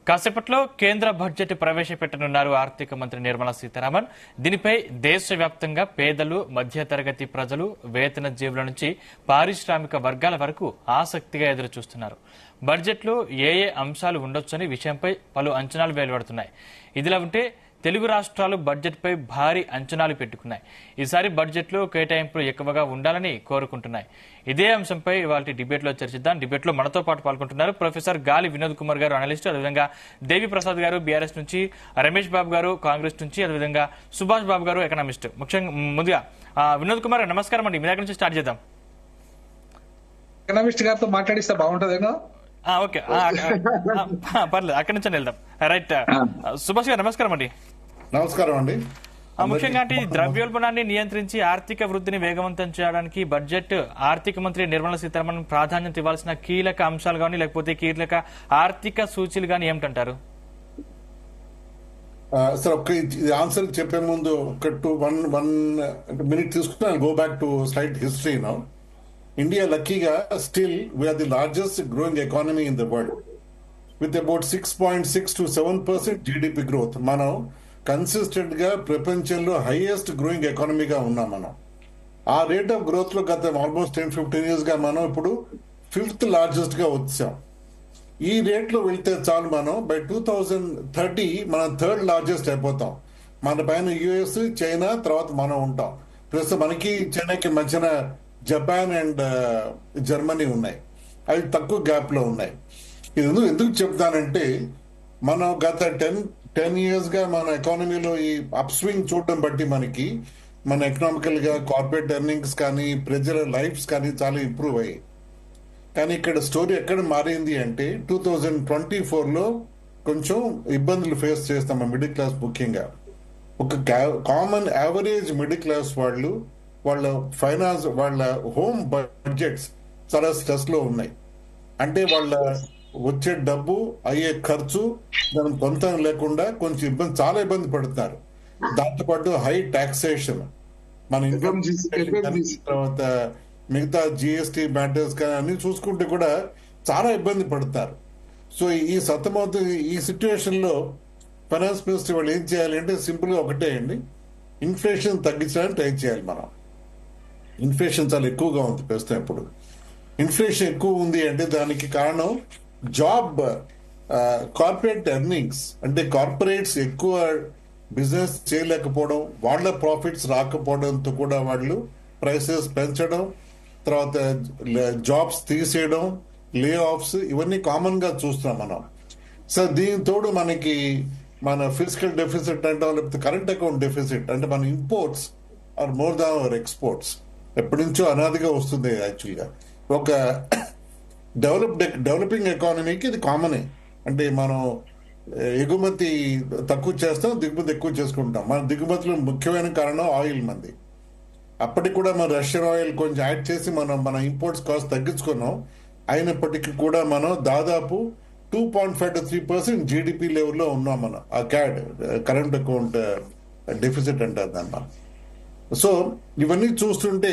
కాసేపట్లో కేంద్ర బడ్జెట్ ప్రవేశపెట్టనున్నారు ఆర్థిక మంత్రి నిర్మలా సీతారామన్. దీనిపై దేశవ్యాప్తంగా పేదలు, మధ్యతరగతి ప్రజలు, వేతన జీవుల నుంచి పారిశ్రామిక వర్గాల వరకు ఆసక్తిగా ఎదురుచూస్తున్నారు. బడ్జెట్లో ఏ అంశాలు ఉండొచ్చని విషయంపై పలు అంచనాలు వెలువడుతున్నాయి. ఇదిలా ఉంటే తెలుగు రాష్ట్రాలు బడ్జెట్పై భారీ అంచనాలు పెట్టుకున్నాయి. ఈసారి బడ్జెట్లో కేటాయింపులు ఎక్కువగా ఉండాలని కోరుకుంటున్నాయి. ఇదే అంశంపై ఇవాళ డిబేట్లో చర్చిద్దాం. డిబేట్లో మనతో పాటు పాల్గొంటున్నారు ప్రొఫెసర్ గాలి వినోద్ కుమార్ గారు, అనలిస్ట్, అదేవిధంగా దేవి ప్రసాద్ గారు బీఆర్ఎస్ నుంచి, రమేష్ బాబు గారు కాంగ్రెస్ నుంచి, అదేవిధంగా సుభాష్ బాబు గారు ఎకనామిస్ట్. ముఖ్యంగా ముందుగా వినోద్ కుమార్ గారు నమస్కారం అండి. మీ దగ్గర నుంచి స్టార్ట్ చేద్దాం. ఎకనామిస్ట్ గారితో మాట్లాడిస్తే బాగుంటుందేమో. ఓకే, పర్లేదు, అక్కడి నుంచి వెళ్దాం. రైట్, సుభాష్ గారు నమస్కారం అండి. నమస్కారం అండి. ముఖ్యంగా ద్రవ్యోల్బణాన్ని నియంత్రించి ఆర్థిక వృద్ధిని వేగవంతం చేయడానికి బడ్జెట్ ఆర్థిక మంత్రి నిర్మలా సీతారామన్ ప్రాధాన్యత ఇవ్వాల్సిన కీలక అంశాలు కానీ లేకపోతే కీలక ఆర్థిక సూచీలు కానీ ఏమిటంటారు? సార్, ఒక్క ఆన్సర్ చెప్పే ముందు వన్ మినిట్ తీసుకుని go back to slide history. Now India luckily still we're the largest growing economy in the world with about 6.6 to 7% GDP growth. మనం కన్సిస్టెంట్ గా ప్రపంచంలో హైయెస్ట్ గ్రోయింగ్ ఎకానమీగా ఉన్నాం. మనం ఆ రేట్ ఆఫ్ గ్రోత్ లో గత ఆల్మోస్ట్ 10-15 years గా మనం ఇప్పుడు 5th లార్జెస్ట్ గా వచ్చాం. ఈ రేట్ లో వెళ్తే చాలు, మనం బై 2030 మనం 3rd లార్జెస్ట్ అయిపోతాం. మన పైన యుఎస్, చైనా, తర్వాత మనం ఉంటాం. ప్రస్తుతం మనకి చైనాకి మధ్యన జపాన్ అండ్ జర్మనీ ఉన్నాయి. అవి తక్కువ గ్యాప్ లో ఉన్నాయి. ఇది ఎందుకు చెప్తానంటే, మనం గత 10 years గా మన ఎకానమీలో ఈ అప్ స్వింగ్ చూడటం బట్టి మనకి మన ఎకనామికల్ గా కార్పొరేట్ ఎర్నింగ్స్ కానీ ప్రజల లైఫ్స్ కానీ చాలా ఇంప్రూవ్ అయ్యాయి. కానీ ఇక్కడ స్టోరీ ఎక్కడ మారింది అంటే 2024లో కొంచెం ఇబ్బందులు ఫేస్ చేస్తాం మిడిల్ క్లాస్. ముఖ్యంగా ఒక కామన్ యావరేజ్ మిడిల్ క్లాస్ వాళ్ళు వాళ్ళ ఫైనాన్స్, వాళ్ళ హోమ్ బడ్జెట్స్ చాలా స్ట్రెస్ లో ఉన్నాయి. అంటే వాళ్ళ వచ్చే డబ్బు, అయ్యే ఖర్చు దాని పొంతం లేకుండా కొంచెం చాలా ఇబ్బంది పడుతున్నారు. దాంతోపాటు హై టాక్సేషన్, మన ఇన్కమ్ తర్వాత మిగతా జిఎస్టీ మ్యాటర్స్ కానీ అన్ని చూసుకుంటే కూడా చాలా ఇబ్బంది పడతారు. సో ఈ సిచ్యువేషన్ లో ఫైనాన్స్ మినిస్టర్ వాళ్ళు ఏం చేయాలి అంటే సింపుల్ గా ఒకటే అండి, ఇన్ఫ్లేషన్ తగ్గించడానికి ట్రై చేయాలి. మనం ఇన్ఫ్లేషన్ చాలా ఎక్కువగా ఉంది ప్రస్తుతం. ఇప్పుడు ఇన్ఫ్లేషన్ ఎక్కువ ఉంది అంటే దానికి కారణం జాబ్, కార్పొరేట్ ఎర్నింగ్స్. అంటే కార్పొరేట్స్ ఎక్కువ బిజినెస్ చేయలేకపోవడం, వాళ్ళ ప్రాఫిట్స్ రాకపోవడంతో కూడా వాళ్ళు ప్రైసెస్ పెంచడం, తర్వాత జాబ్స్ తీసేయడం, లే ఆఫ్స్, ఇవన్నీ కామన్ గా చూస్తున్నాం మనం. సో దీనితోడు మనకి మన ఫిజికల్ డెఫిసిట్ అంటాం, లేకపోతే కరెంట్ అకౌంట్ డెఫిసిట్, అంటే మన imports are more than our exports. ఎప్పటి నుంచో అనాదిగా వస్తుంది. యాక్చువల్గా ఒక డెవలపింగ్ ఎకానమీకి ఇది కామనే. అంటే మనం ఎగుమతి తక్కువ చేస్తాం, దిగుమతి ఎక్కువ చేసుకుంటాం. మన దిగుమతిలో ముఖ్యమైన కారణం ఆయిల్ మంది. అప్పటికి కూడా మన రష్యన్ ఆయిల్ కొంచెం యాడ్ చేసి మన ఇంపోర్ట్స్ కాస్ట్ తగ్గించుకున్నాం. అయినప్పటికీ కూడా మనం దాదాపు 2.5 to 3% జీడిపి లెవెల్లో ఉన్నాం. మనం ఆ క్యాడ్, కరెంట్ అకౌంట్ డెఫిసిట్ అంటారు దాన్ని. సో ఇవన్నీ చూస్తుంటే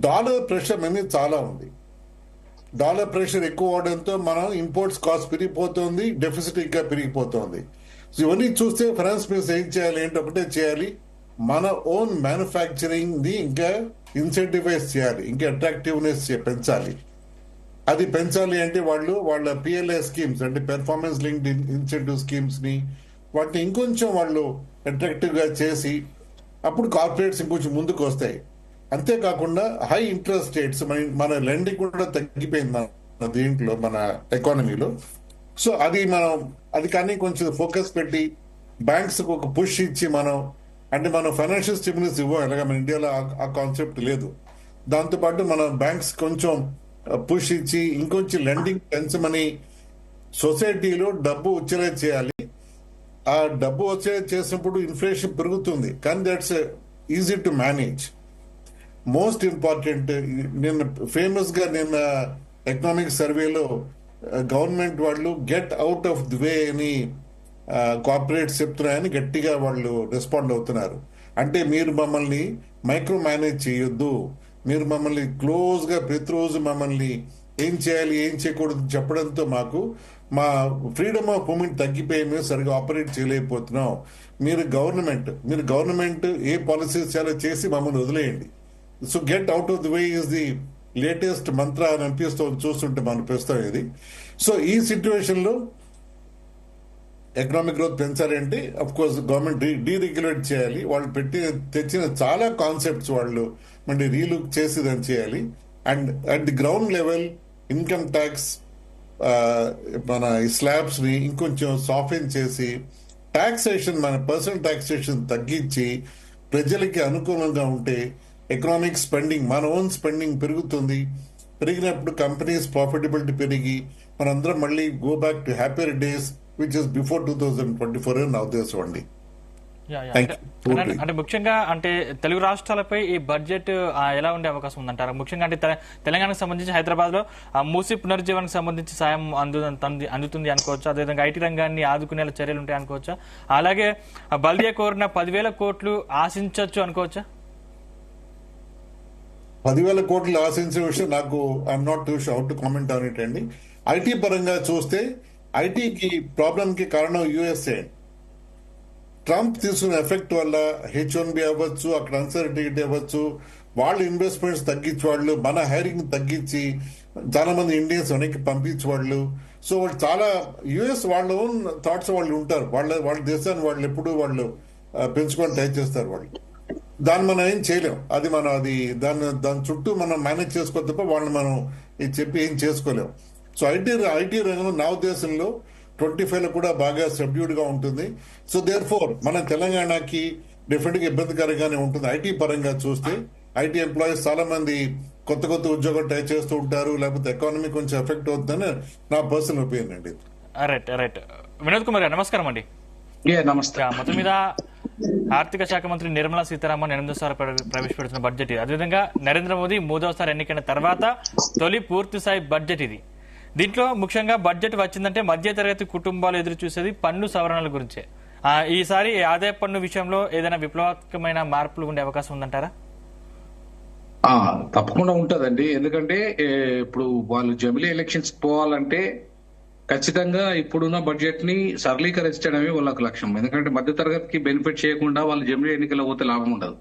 డాలర్ ప్రెషర్ అనేది చాలా ఉంది. డాలర్ ప్రెషర్ ఎక్కువ అవడంతో మనం ఇంపోర్ట్స్ కాస్ట్ పెరిగిపోతుంది, డెఫిసిట్ ఇంకా పెరిగిపోతుంది. సో ఇవన్నీ చూస్తే ఫైనాన్స్ మినిస్టర్ ఏం చేయాలి అంటే ఒకటే చేయాలి, మన ఓన్ మ్యానుఫ్యాక్చరింగ్ ని ఇంకా ఇన్సెంటివైజ్ చేయాలి, ఇంకా అట్రాక్టివ్నెస్ పెంచాలి. అది పెంచాలి అంటే వాళ్ళ పిఎల్ఐ స్కీమ్స్, అంటే పెర్ఫార్మెన్స్ లింక్డ్ ఇన్సెంటివ్ స్కీమ్స్ ని వాటిని ఇంకొంచెం వాళ్ళు అట్రాక్టివ్ గా చేసి అప్పుడు కార్పొరేట్స్ ఇంకొంచెం ముందుకు వస్తాయి. అంతేకాకుండా హై ఇంట్రెస్ట్ రేట్స్, మన లెండింగ్ కూడా తగ్గిపోయింది మన దీంట్లో, మన ఎకానమీలో. సో అది కానీ కొంచెం ఫోకస్ పెట్టి బ్యాంక్స్ కు ఒక పుష్ ఇచ్చి మనం ఫైనాన్షియల్ స్టిమ్యులస్ ఇవ్వం. అలాగే మన ఇండియాలో ఆ కాన్సెప్ట్ లేదు. దాంతోపాటు మన బ్యాంక్స్ కొంచెం పుష్ ఇచ్చి ఇంకొంచెం లెండింగ్ పెంచమని సొసైటీలో డబ్బు వచ్చేలా చేయాలి. ఆ డబ్బు వచ్చేలా చేసినప్పుడు ఇన్ఫ్లేషన్ పెరుగుతుంది, కానీ that's easy to manage. Most important, నిన్న ఎకనామిక్ సర్వేలో గవర్నమెంట్ వాళ్ళు get out of the way అని కార్పొరేట్స్ చెప్తున్నాయని గట్టిగా వాళ్ళు రెస్పాండ్ అవుతున్నారు. అంటే మీరు మమ్మల్ని మైక్రో మేనేజ్ చేయొద్దు, మీరు మమ్మల్ని క్లోజ్ గా ప్రతిరోజు మమ్మల్ని ఏం చేయాలి ఏం చేయకూడదు చెప్పడంతో మా ఫ్రీడమ్ ఆఫ్ మూమెంట్ తగ్గిపోయి మేము సరిగా ఆపరేట్ చేయలేకపోతున్నాం. మీరు గవర్నమెంట్ ఏ పాలసీస్ చాలా చేసి మమ్మల్ని వదిలేయండి. So get out of the way is the latest మంత్ర అని అనిపిస్తుంది చూస్తుంటే మన ప్రస్తుతం ఇది. సో ఈ సిచ్యువేషన్ లో ఎకనామిక్ గ్రోత్ పెంచాలి అంటే అఫ్ కోర్స్ గవర్నమెంట్ డీరెగ్యులేట్ చేయాలి. వాళ్ళు తెచ్చిన చాలా కాన్సెప్ట్స్ వాళ్ళు మళ్ళీ రీలుక్ చేసి దాన్ని చేయాలి. And at the ground level income tax మన స్లాబ్స్ ని ఇంకొంచెం సాఫ్టెన్ చేసి మన పర్సనల్ టాక్సేషన్ తగ్గించి ప్రజలకి అనుకూలంగా ఉంటే ఎకనామిక్ స్పెండింగ్, మన ఓన్ స్పెండింగ్ పెరిగినప్పుడు కంపెనీస్ ప్రాఫిటబిలిటీ పెరిగి మనందరం మళ్ళీ go back to happier days which is before 2024 నా ఉద్దేశం అండి. అంటే ముఖ్యంగా అంటే తెలుగు రాష్ట్రాలపై ఈ బడ్జెట్ ఎలా ఉండే అవకాశం ఉందంటారా? ముఖ్యంగా అంటే తెలంగాణకు సంబంధించి హైదరాబాద్ లో మూసీ పునరుజ్జీవనకు సంబంధించి సాయం అందుతుంది అనుకోవచ్చు. అదేవిధంగా ఐటీ రంగాన్ని ఆదుకునేలా చర్యలు ఉంటాయి అనుకోవచ్చా? అలాగే బల్దియా కోరిన 10,000 కోట్లు ఆశించవచ్చు అనుకోవచ్చా? 10,000 కోట్లు ఆశించే విషయం నాకు I'm not two sure how to comment on it అండి. ఐటీ పరంగా చూస్తే ఐటీకి ప్రాబ్లం కి కారణం యుఎస్ఏ. ట్రంప్ తీసుకున్న ఎఫెక్ట్ వల్ల H1B అవ్వచ్చు, అక్కడ అన్సర్టిటీ అవ్వచ్చు, వాళ్ళు ఇన్వెస్ట్మెంట్స్ తగ్గించి వాళ్ళు మన హైరింగ్ తగ్గించి చాలా మంది ఇండియన్స్ వెనక్కి పంపించి వాళ్ళు. సో వాళ్ళు చాలా యుఎస్ వాళ్ళ ఓన్ థాట్స్ వాళ్ళు ఉంటారు. వాళ్ళ దేశాన్ని వాళ్ళు ఎప్పుడు వాళ్ళు పెంచుకొని ట్రై చేస్తారు వాళ్ళు. దాన్ని మనం ఏం చేయలేం. దాని చుట్టూ మనం మేనేజ్ చేసుకో తప్ప వాళ్ళని మనం ఇది చెప్పి ఏం చేసుకోలేం. సో ఐటీ రంగంలో నా ఉద్దేశంలో 25 కూడా బాగా సబ్డ్యూడ్ గా ఉంటుంది. సో దేర్ ఫోర్ మన తెలంగాణకి డెఫినెట్ గా ఇబ్బందికరంగానే ఉంటుంది. ఐటీ పరంగా చూస్తే ఐటీ ఎంప్లాయీస్ చాలా మంది కొత్త ఉద్యోగం ట్రై చేస్తూ ఉంటారు, లేకపోతే ఎకానమీ కొంచెం ఎఫెక్ట్ అవుతుందని నా పర్సనల్ ఒపీనియన్ అండి. రైట్. వినోద్ కుమార్ గారు నమస్కారం అండి. నమస్తే. మొత్తం మీద ఆర్థిక శాఖ మంత్రి నిర్మలా సీతారామన్ 8వ ప్రవేశపెడుతున్న బడ్జెట్ ఇది. అదేవిధంగా నరేంద్ర మోదీ 3వసారి ఎన్నికైన తర్వాత తొలి పూర్తిస్థాయి బడ్జెట్ ఇది. దీంట్లో ముఖ్యంగా బడ్జెట్ వచ్చిందంటే మధ్యతరగతి కుటుంబాలు ఎదురు చూసేది పన్ను సవరణల గురించే. ఈసారి ఆదాయ పన్ను విషయంలో ఏదైనా విప్లవాత్మకమైన మార్పులు ఉండే అవకాశం ఉందంటారా? తప్పకుండా ఉంటదండి. ఎందుకంటే ఇప్పుడు వాళ్ళు జమిలీ ఎలక్షన్స్ పోవాలంటే ఖచ్చితంగా ఇప్పుడున్న బడ్జెట్ ని సరళీకరించడమే వాళ్ళకు లక్ష్యం. ఎందుకంటే మధ్యతరగతికి బెనిఫిట్ చేయకుండా వాళ్ళు జమిలీ ఎన్నికల్లో పోతే లాభం ఉండదు.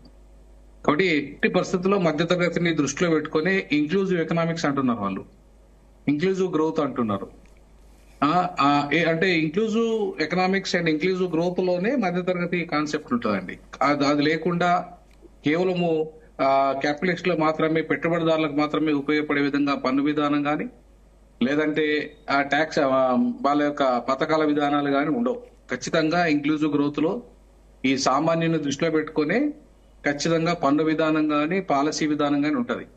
కాబట్టి ఎట్టి పరిస్థితుల్లో మధ్యతరగతిని దృష్టిలో పెట్టుకుని ఇంక్లూజివ్ ఎకనామిక్స్ అంటున్నారు వాళ్ళు, ఇంక్లూజివ్ గ్రోత్ అంటున్నారు. అంటే inclusive economics and inclusive growth లోనే మధ్యతరగతి కాన్సెప్ట్ ఉంటుందండి. అది లేకుండా కేవలము క్యాపిటలిస్ట్ లో మాత్రమే, పెట్టుబడిదారులకు మాత్రమే ఉపయోగపడే విధంగా పన్ను విధానం కానీ, లేదంటే ఆ ట్యాక్స్ వాళ్ళ యొక్క పథకాల విధానాలు కానీ ఉండవు. ఖచ్చితంగా ఇంక్లూజివ్ గ్రోత్ లో ఈ సామాన్యుని దృష్టిలో పెట్టుకుని ఖచ్చితంగా పన్ను విధానం కానీ, పాలసీ విధానం కానీ ఉంటది.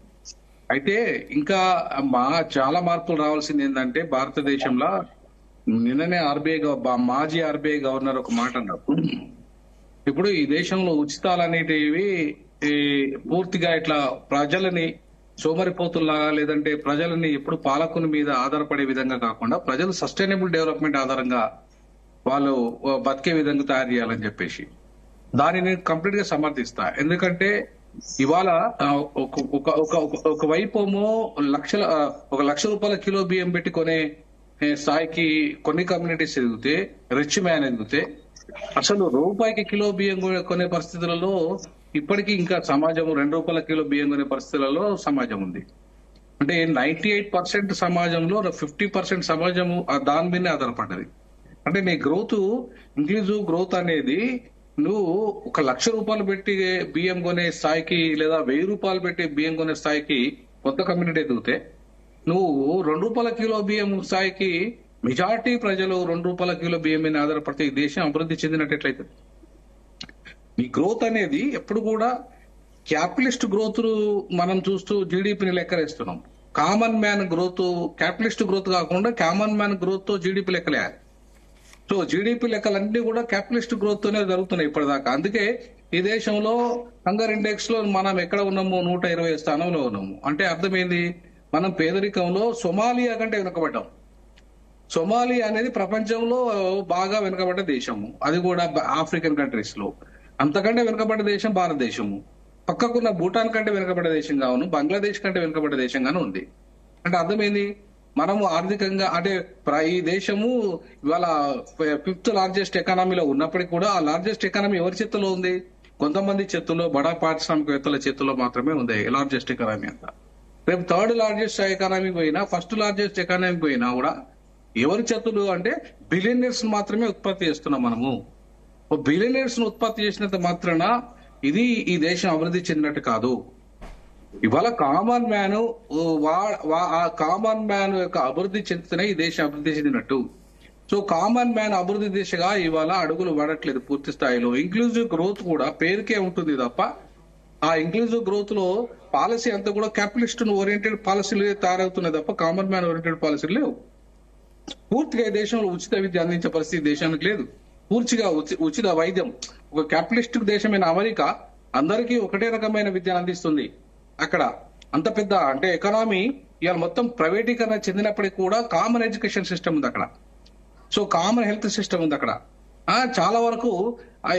అయితే ఇంకా చాలా మార్పులు రావాల్సింది ఏంటంటే, భారతదేశంలో నిన్ననే మాజీ ఆర్బీఐ గవర్నర్ ఒక మాట అన్నారు. ఇప్పుడు ఈ దేశంలో ఉచితాలు అనేటివి పూర్తిగా ఇట్లా ప్రజలని సోమరిపోతుల్లాగా, లేదంటే ప్రజలని ఎప్పుడు పాలకుని మీద ఆధారపడే విధంగా కాకుండా ప్రజలు సస్టైనబుల్ డెవలప్మెంట్ ఆధారంగా వాళ్ళు బతికే విధంగా తయారు చేయాలని చెప్పేసి దానిని కంప్లీట్ గా సమర్థిస్తా. ఎందుకంటే ఇవాళ ఒక వైపేమో 1,00,000 రూపాయల కిలో బియ్యం పెట్టి కొనే స్థాయికి కొన్ని కమ్యూనిటీస్ ఎదిగితే, రిచ్ మ్యాన్ ఎదిగితే, అసలు రూపాయికి కిలో బియ్యం కొనే పరిస్థితులలో ఇప్పటికీ ఇంకా సమాజం 2 రూపాయల కిలో బియ్యం కొనే పరిస్థితులలో సమాజం ఉంది. అంటే 98% సమాజంలో 50% సమాజము దాని మీదనే ఆధారపడ్డది. అంటే నీ గ్రోత్, ఇంక్లూజివ్ గ్రోత్ అనేది నువ్వు 1,00,000 రూపాయలు పెట్టి బియ్యం కొనే స్థాయికి, లేదా 1,000 రూపాయలు పెట్టి బియ్యం కొనే స్థాయికి కొత్త కమ్యూనిటీ ఎదిగితే, నువ్వు 2 రూపాయల కిలో బియ్యం స్థాయికి మెజార్టీ ప్రజలు 2 రూపాయల కిలో బియ్యం మీద ఆధారపడితే ఈ దేశం అభివృద్ధి చెందినట్లయితే, ఈ గ్రోత్ అనేది ఎప్పుడు కూడా క్యాపిటలిస్ట్ గ్రోత్ మనం చూస్తూ జీడిపిని లెక్కలేస్తున్నాం. Common man growth, capitalist growth కాకుండా కామన్ మ్యాన్ గ్రోత్ తో జీడిపి లెక్కలేయాలి. సో జీడిపి లెక్కలన్నీ కూడా క్యాపిటలిస్ట్ గ్రోత్ తోనే జరుగుతున్నాయి ఇప్పటిదాకా. అందుకే ఈ దేశంలో హంగర్ ఇండెక్స్ లో మనం ఎక్కడ ఉన్నాము, 120 స్థానంలో ఉన్నాము. అంటే అర్థమైంది, మనం పేదరికంలో సొమాలియా కంటే వెనుకబడ్డాం. సొమాలియా అనేది ప్రపంచంలో బాగా వెనుకబడ్డ దేశము, అది కూడా ఆఫ్రికన్ కంట్రీస్ లో. అంతకంటే వెనుకబడ్డ దేశం భారతదేశము. పక్కకున్న భూటాన్ కంటే వెనుకబడ్డ దేశంగాను, బంగ్లాదేశ్ కంటే వెనుకబడ్డ దేశంగాను ఉంది. అంటే అర్థమైంది, మనము ఆర్థికంగా అంటే ఈ దేశము ఇవాళ 5th లార్జెస్ట్ ఎకానమీలో ఉన్నప్పటికీ కూడా ఆ లార్జెస్ట్ ఎకానమీ ఎవరి చేతిలో ఉంది? కొంతమంది చేతుల్లో, బడా పారిశ్రామికవేత్తల చేతుల్లో మాత్రమే ఉంది లార్జెస్ట్ ఎకానమీ అంతా. రేపు 3rd లార్జెస్ట్ ఎకానమీ పోయినా, 1st లార్జెస్ట్ ఎకానమీ పోయినా కూడా ఎవరి చేతులు అంటే బిలియనర్స్ మాత్రమే ఉత్పత్తి చేస్తున్నాం మనము. బిలియనర్స్ ను ఉత్పత్తి చేసినంత మాత్రాన ఇది ఈ దేశం అభివృద్ధి చెందినట్టు కాదు. ఇవాళ కామన్ మ్యాన్ ఆ కామన్ మ్యాన్ యొక్క అభివృద్ధి చెందితేనే ఈ దేశం అభివృద్ధి చెందినట్టు. సో కామన్ మ్యాన్ అభివృద్ధి దిశగా ఇవాళ అడుగులు పడట్లేదు పూర్తి స్థాయిలో. ఇంక్లూజివ్ గ్రోత్ కూడా పేరుకే ఉంటుంది తప్ప ఆ ఇంక్లూజివ్ గ్రోత్ లో పాలసీ అంతా కూడా క్యాపిటలిస్ట్ ఓరియంటెడ్ పాలసీలు తయారవుతున్నాయి తప్ప కామన్ మ్యాన్ ఓరియంటెడ్ పాలసీలు లేవు. పూర్తిగా ఈ దేశంలో ఉచిత విద్య అందించే పరిస్థితి దేశానికి లేదు. పూర్తిగా ఉచిత వైద్యం, ఒక క్యాపిటలిస్టిక్ దేశమైన అమెరికా అందరికీ ఒకటే రకమైన విద్యను అందిస్తుంది. అక్కడ అంత పెద్ద అంటే ఎకానమీ ఇవాళ మొత్తం ప్రైవేటీకరణ చెందినప్పటికీ కూడా కామన్ ఎడ్యుకేషన్ సిస్టమ్ ఉంది అక్కడ. సో కామన్ హెల్త్ సిస్టమ్ ఉంది అక్కడ. చాలా వరకు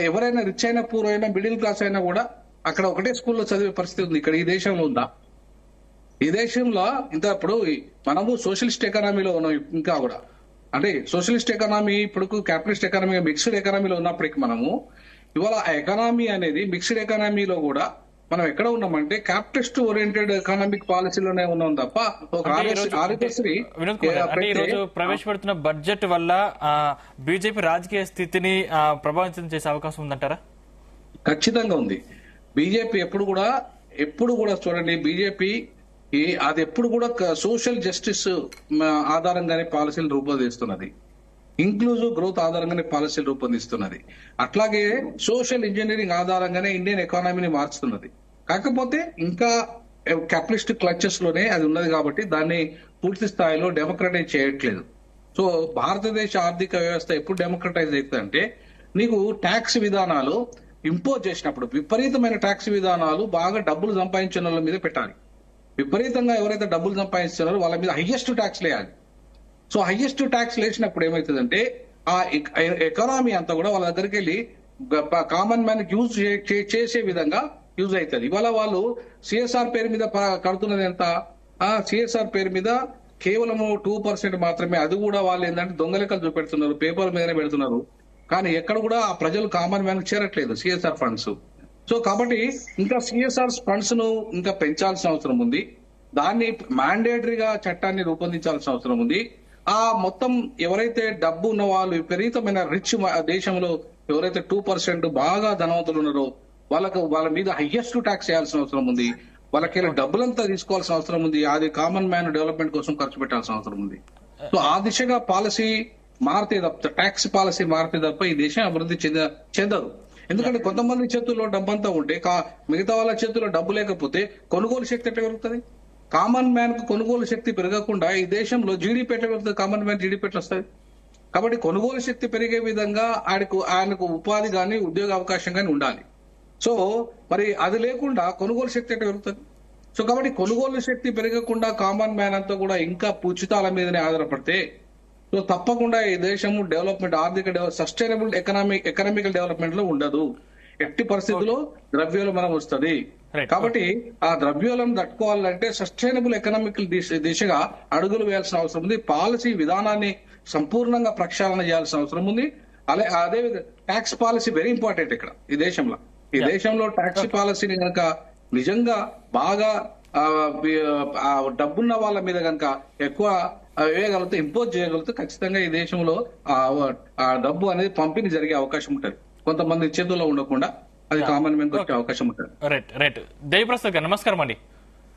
ఎవరైనా రిచ్ అయినా, పూర్ అయినా, మిడిల్ క్లాస్ అయినా కూడా అక్కడ ఒకటే స్కూల్లో చదివే పరిస్థితి ఉంది. ఇక్కడ ఈ దేశంలో ఉందా? ఈ దేశంలో ఇంత ఇప్పుడు మనము సోషలిస్ట్ ఎకానమీలో ఉన్నాం. ఇంకా కూడా అంటే సోషలిస్ట్ ఎకానమీ ఇప్పుడు క్యాపిటలిస్ట్ ఎకానమీ మిక్స్డ్ ఎకానమీలో ఉన్నప్పటికీ మనము ఇవాళ ఆ ఎకానమీ అనేది మిక్స్డ్ ఎకానమీలో కూడా మనం ఎక్కడ ఉన్నామంటే క్యాపిటలిస్ట్ ఓరియంటెడ్ ఎకనామిక్ పాలసీలోనే ఉన్నాం తప్ప ఒక ఈరోజు ప్రవేశపెడుతున్న బడ్జెట్ వల్ల బీజేపీ రాజకీయ స్థితిని ప్రభావితం చేసే అవకాశం ఉందంటారా? ఖచ్చితంగా ఉంది. బీజేపీ ఎప్పుడు కూడా చూడండి, బీజేపీ అది ఎప్పుడు కూడా సోషల్ జస్టిస్ ఆధారంగానే పాలసీలు రూపొందిస్తున్నది, ఇంక్లూజివ్ గ్రోత్ ఆధారంగానే పాలసీలు రూపొందిస్తున్నది. అట్లాగే సోషల్ ఇంజనీరింగ్ ఆధారంగానే ఇండియన్ ఎకానమీని మార్చుతున్నది. కాకపోతే ఇంకా క్యాపిటలిస్ట్ క్లచెస్ లోనే అది ఉన్నది కాబట్టి దాన్ని పూర్తి స్థాయిలో డెమోక్రటైజ్ చేయట్లేదు. సో భారతదేశ ఆర్థిక వ్యవస్థ ఎప్పుడు డెమోక్రటైజ్ అవుతుందంటే నీకు ట్యాక్స్ విధానాలు ఇంపోజ్ చేసినప్పుడు, విపరీతమైన ట్యాక్స్ విధానాలు బాగా డబ్బులు సంపాదించిన వాళ్ళ మీద పెట్టాలి. విపరీతంగా ఎవరైతే డబ్బులు సంపాదిస్తున్నారో వాళ్ళ మీద హైయెస్ట్ ట్యాక్స్ వేయాలి. సో హైయెస్ట్ ట్యాక్స్ వేసినప్పుడు ఏమవుతుందంటే ఆ ఎకానమీ అంతా కూడా వాళ్ళ దగ్గరికి వెళ్ళి కామన్ మ్యాన్ యూజ్ చేసే విధంగా యూజ్ అవుతుంది. ఇవాళ వాళ్ళు సిఎస్ఆర్ పేరు మీద కడుతున్నది ఎంత? సిఎస్ఆర్ పేరు మీద కేవలం 2% మాత్రమే. అది కూడా వాళ్ళు ఏంటంటే దొంగ లెక్కలు చూపెడుతున్నారు, పేపర్ల మీదనే పెడుతున్నారు. కానీ ఎక్కడ కూడా ఆ ప్రజలు కామన్ మ్యాన్ చేరట్లేదు సిఎస్ఆర్ ఫండ్స్. సో కాబట్టి ఇంకా సిఎస్ఆర్ ఫండ్స్ ను ఇంకా పెంచాల్సిన అవసరం ఉంది. దాన్ని మ్యాండేటరీగా చట్టాన్ని రూపొందించాల్సిన అవసరం ఉంది. ఆ మొత్తం ఎవరైతే డబ్బు ఉన్న వాళ్ళు, విపరీతమైన రిచ్ దేశంలో ఎవరైతే 2% బాగా ధనవంతులు ఉన్నారో వాళ్ళ మీద హైయెస్ట్ ట్యాక్స్ చేయాల్సిన అవసరం ఉంది. వాళ్ళకి డబ్బులంతా తీసుకోవాల్సిన అవసరం ఉంది. అది కామన్ మ్యాన్ డెవలప్మెంట్ కోసం ఖర్చు పెట్టాల్సిన అవసరం ఉంది. సో ఆ దిశగా పాలసీ మారితే తప్ప, ట్యాక్స్ పాలసీ మారితే తప్ప ఈ దేశం అభివృద్ధి చెందదు. ఎందుకంటే కొంతమంది చేతుల్లో డబ్బంతా ఉంటే మిగతా వాళ్ళ చేతుల్లో డబ్బు లేకపోతే కొనుగోలు శక్తి ఎట్లా పెరుగుతుంది? కామన్ మ్యాన్ కు కొనుగోలు శక్తి పెరగకుండా ఈ దేశంలో జీడీపీ ఎట్లా పెరుగుతుంది? కామన్ మ్యాన్ జీడీపీ ఎట్లా వస్తుంది? కాబట్టి కొనుగోలు శక్తి పెరిగే విధంగా ఆయనకు ఉపాధి కానీ ఉద్యోగ అవకాశం కానీ ఉండాలి. సో మరి అది లేకుండా కొనుగోలు శక్తి ఎట్లా పెరుగుతుంది? సో కాబట్టి కొనుగోలు శక్తి పెరగకుండా కామన్ మ్యాన్ అంతా కూడా ఇంకా ఉచితాల మీదనే ఆధారపడితే సో తప్పకుండా ఈ దేశము డెవలప్మెంట్, ఆర్థిక సస్టైనబుల్ ఎకనామికల్ డెవలప్మెంట్ లో ఉండదు. ఎట్టి పరిస్థితుల్లో ద్రవ్యోల్బణం వస్తుంది. కాబట్టి ఆ ద్రవ్యోల్బణం తట్టుకోవాలంటే సస్టైనబుల్ ఎకనామికల్ దిశగా అడుగులు వేయాల్సిన అవసరం ఉంది. పాలసీ విధానాన్ని సంపూర్ణంగా ప్రక్షాళన చేయాల్సిన అవసరం ఉంది. అదే ట్యాక్స్ పాలసీ వెరీ ఇంపార్టెంట్ ఇక్కడ ఈ దేశంలో. ఈ దేశంలో ట్యాక్స్ పాలసీని కనుక నిజంగా బాగా డబ్బున్న వాళ్ళ మీద కనుక ఎక్కువ వేయగలిగితే, ఇంపోజ్ చేయగలిగితే ఖచ్చితంగా ఈ దేశంలో ఆ డబ్బు అనేది పంపిణీ జరిగే అవకాశం ఉంటుంది. కొంతమంది చేతుల్లో ఉండకుండా అది కామన్ మ్యాన్ వచ్చే అవకాశం ఉంటుంది. రైట్. దేవిప్రసాద్ గారు నమస్కారం అండి.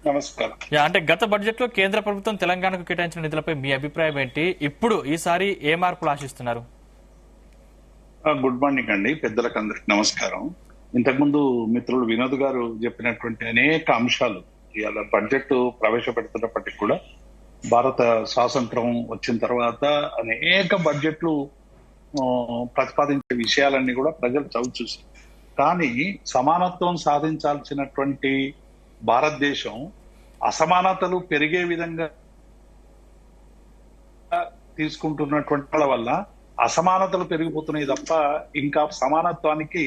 నమస్కారం. అంటే గత బడ్జెట్ లో కేంద్ర ప్రభుత్వం తెలంగాణకు కేటాయించిన నిధులపై మీ అభిప్రాయం ఏంటి? ఇప్పుడు ఈసారి ఏ మార్పులు ఆశిస్తున్నారు? గుడ్ మార్నింగ్ అండి, పెద్దలకు అందరికి నమస్కారం. ఇంతకుముందు మిత్రులు వినోద్ గారు చెప్పినటువంటి అనేక అంశాలు ఇవాళ బడ్జెట్ ప్రవేశపెడుతున్నప్పటికీ కూడా భారత స్వాతంత్రం వచ్చిన తర్వాత అనేక బడ్జెట్లు ప్రతిపాదించే విషయాలన్నీ కూడా ప్రజలు చదువు చూశారు. కానీ సమానత్వం సాధించాల్సినటువంటి భారతదేశం అసమానతలు పెరిగే విధంగా తీసుకుంటున్నటువంటి వల్ల అసమానతలు పెరిగిపోతున్నాయి తప్ప ఇంకా సమానత్వానికి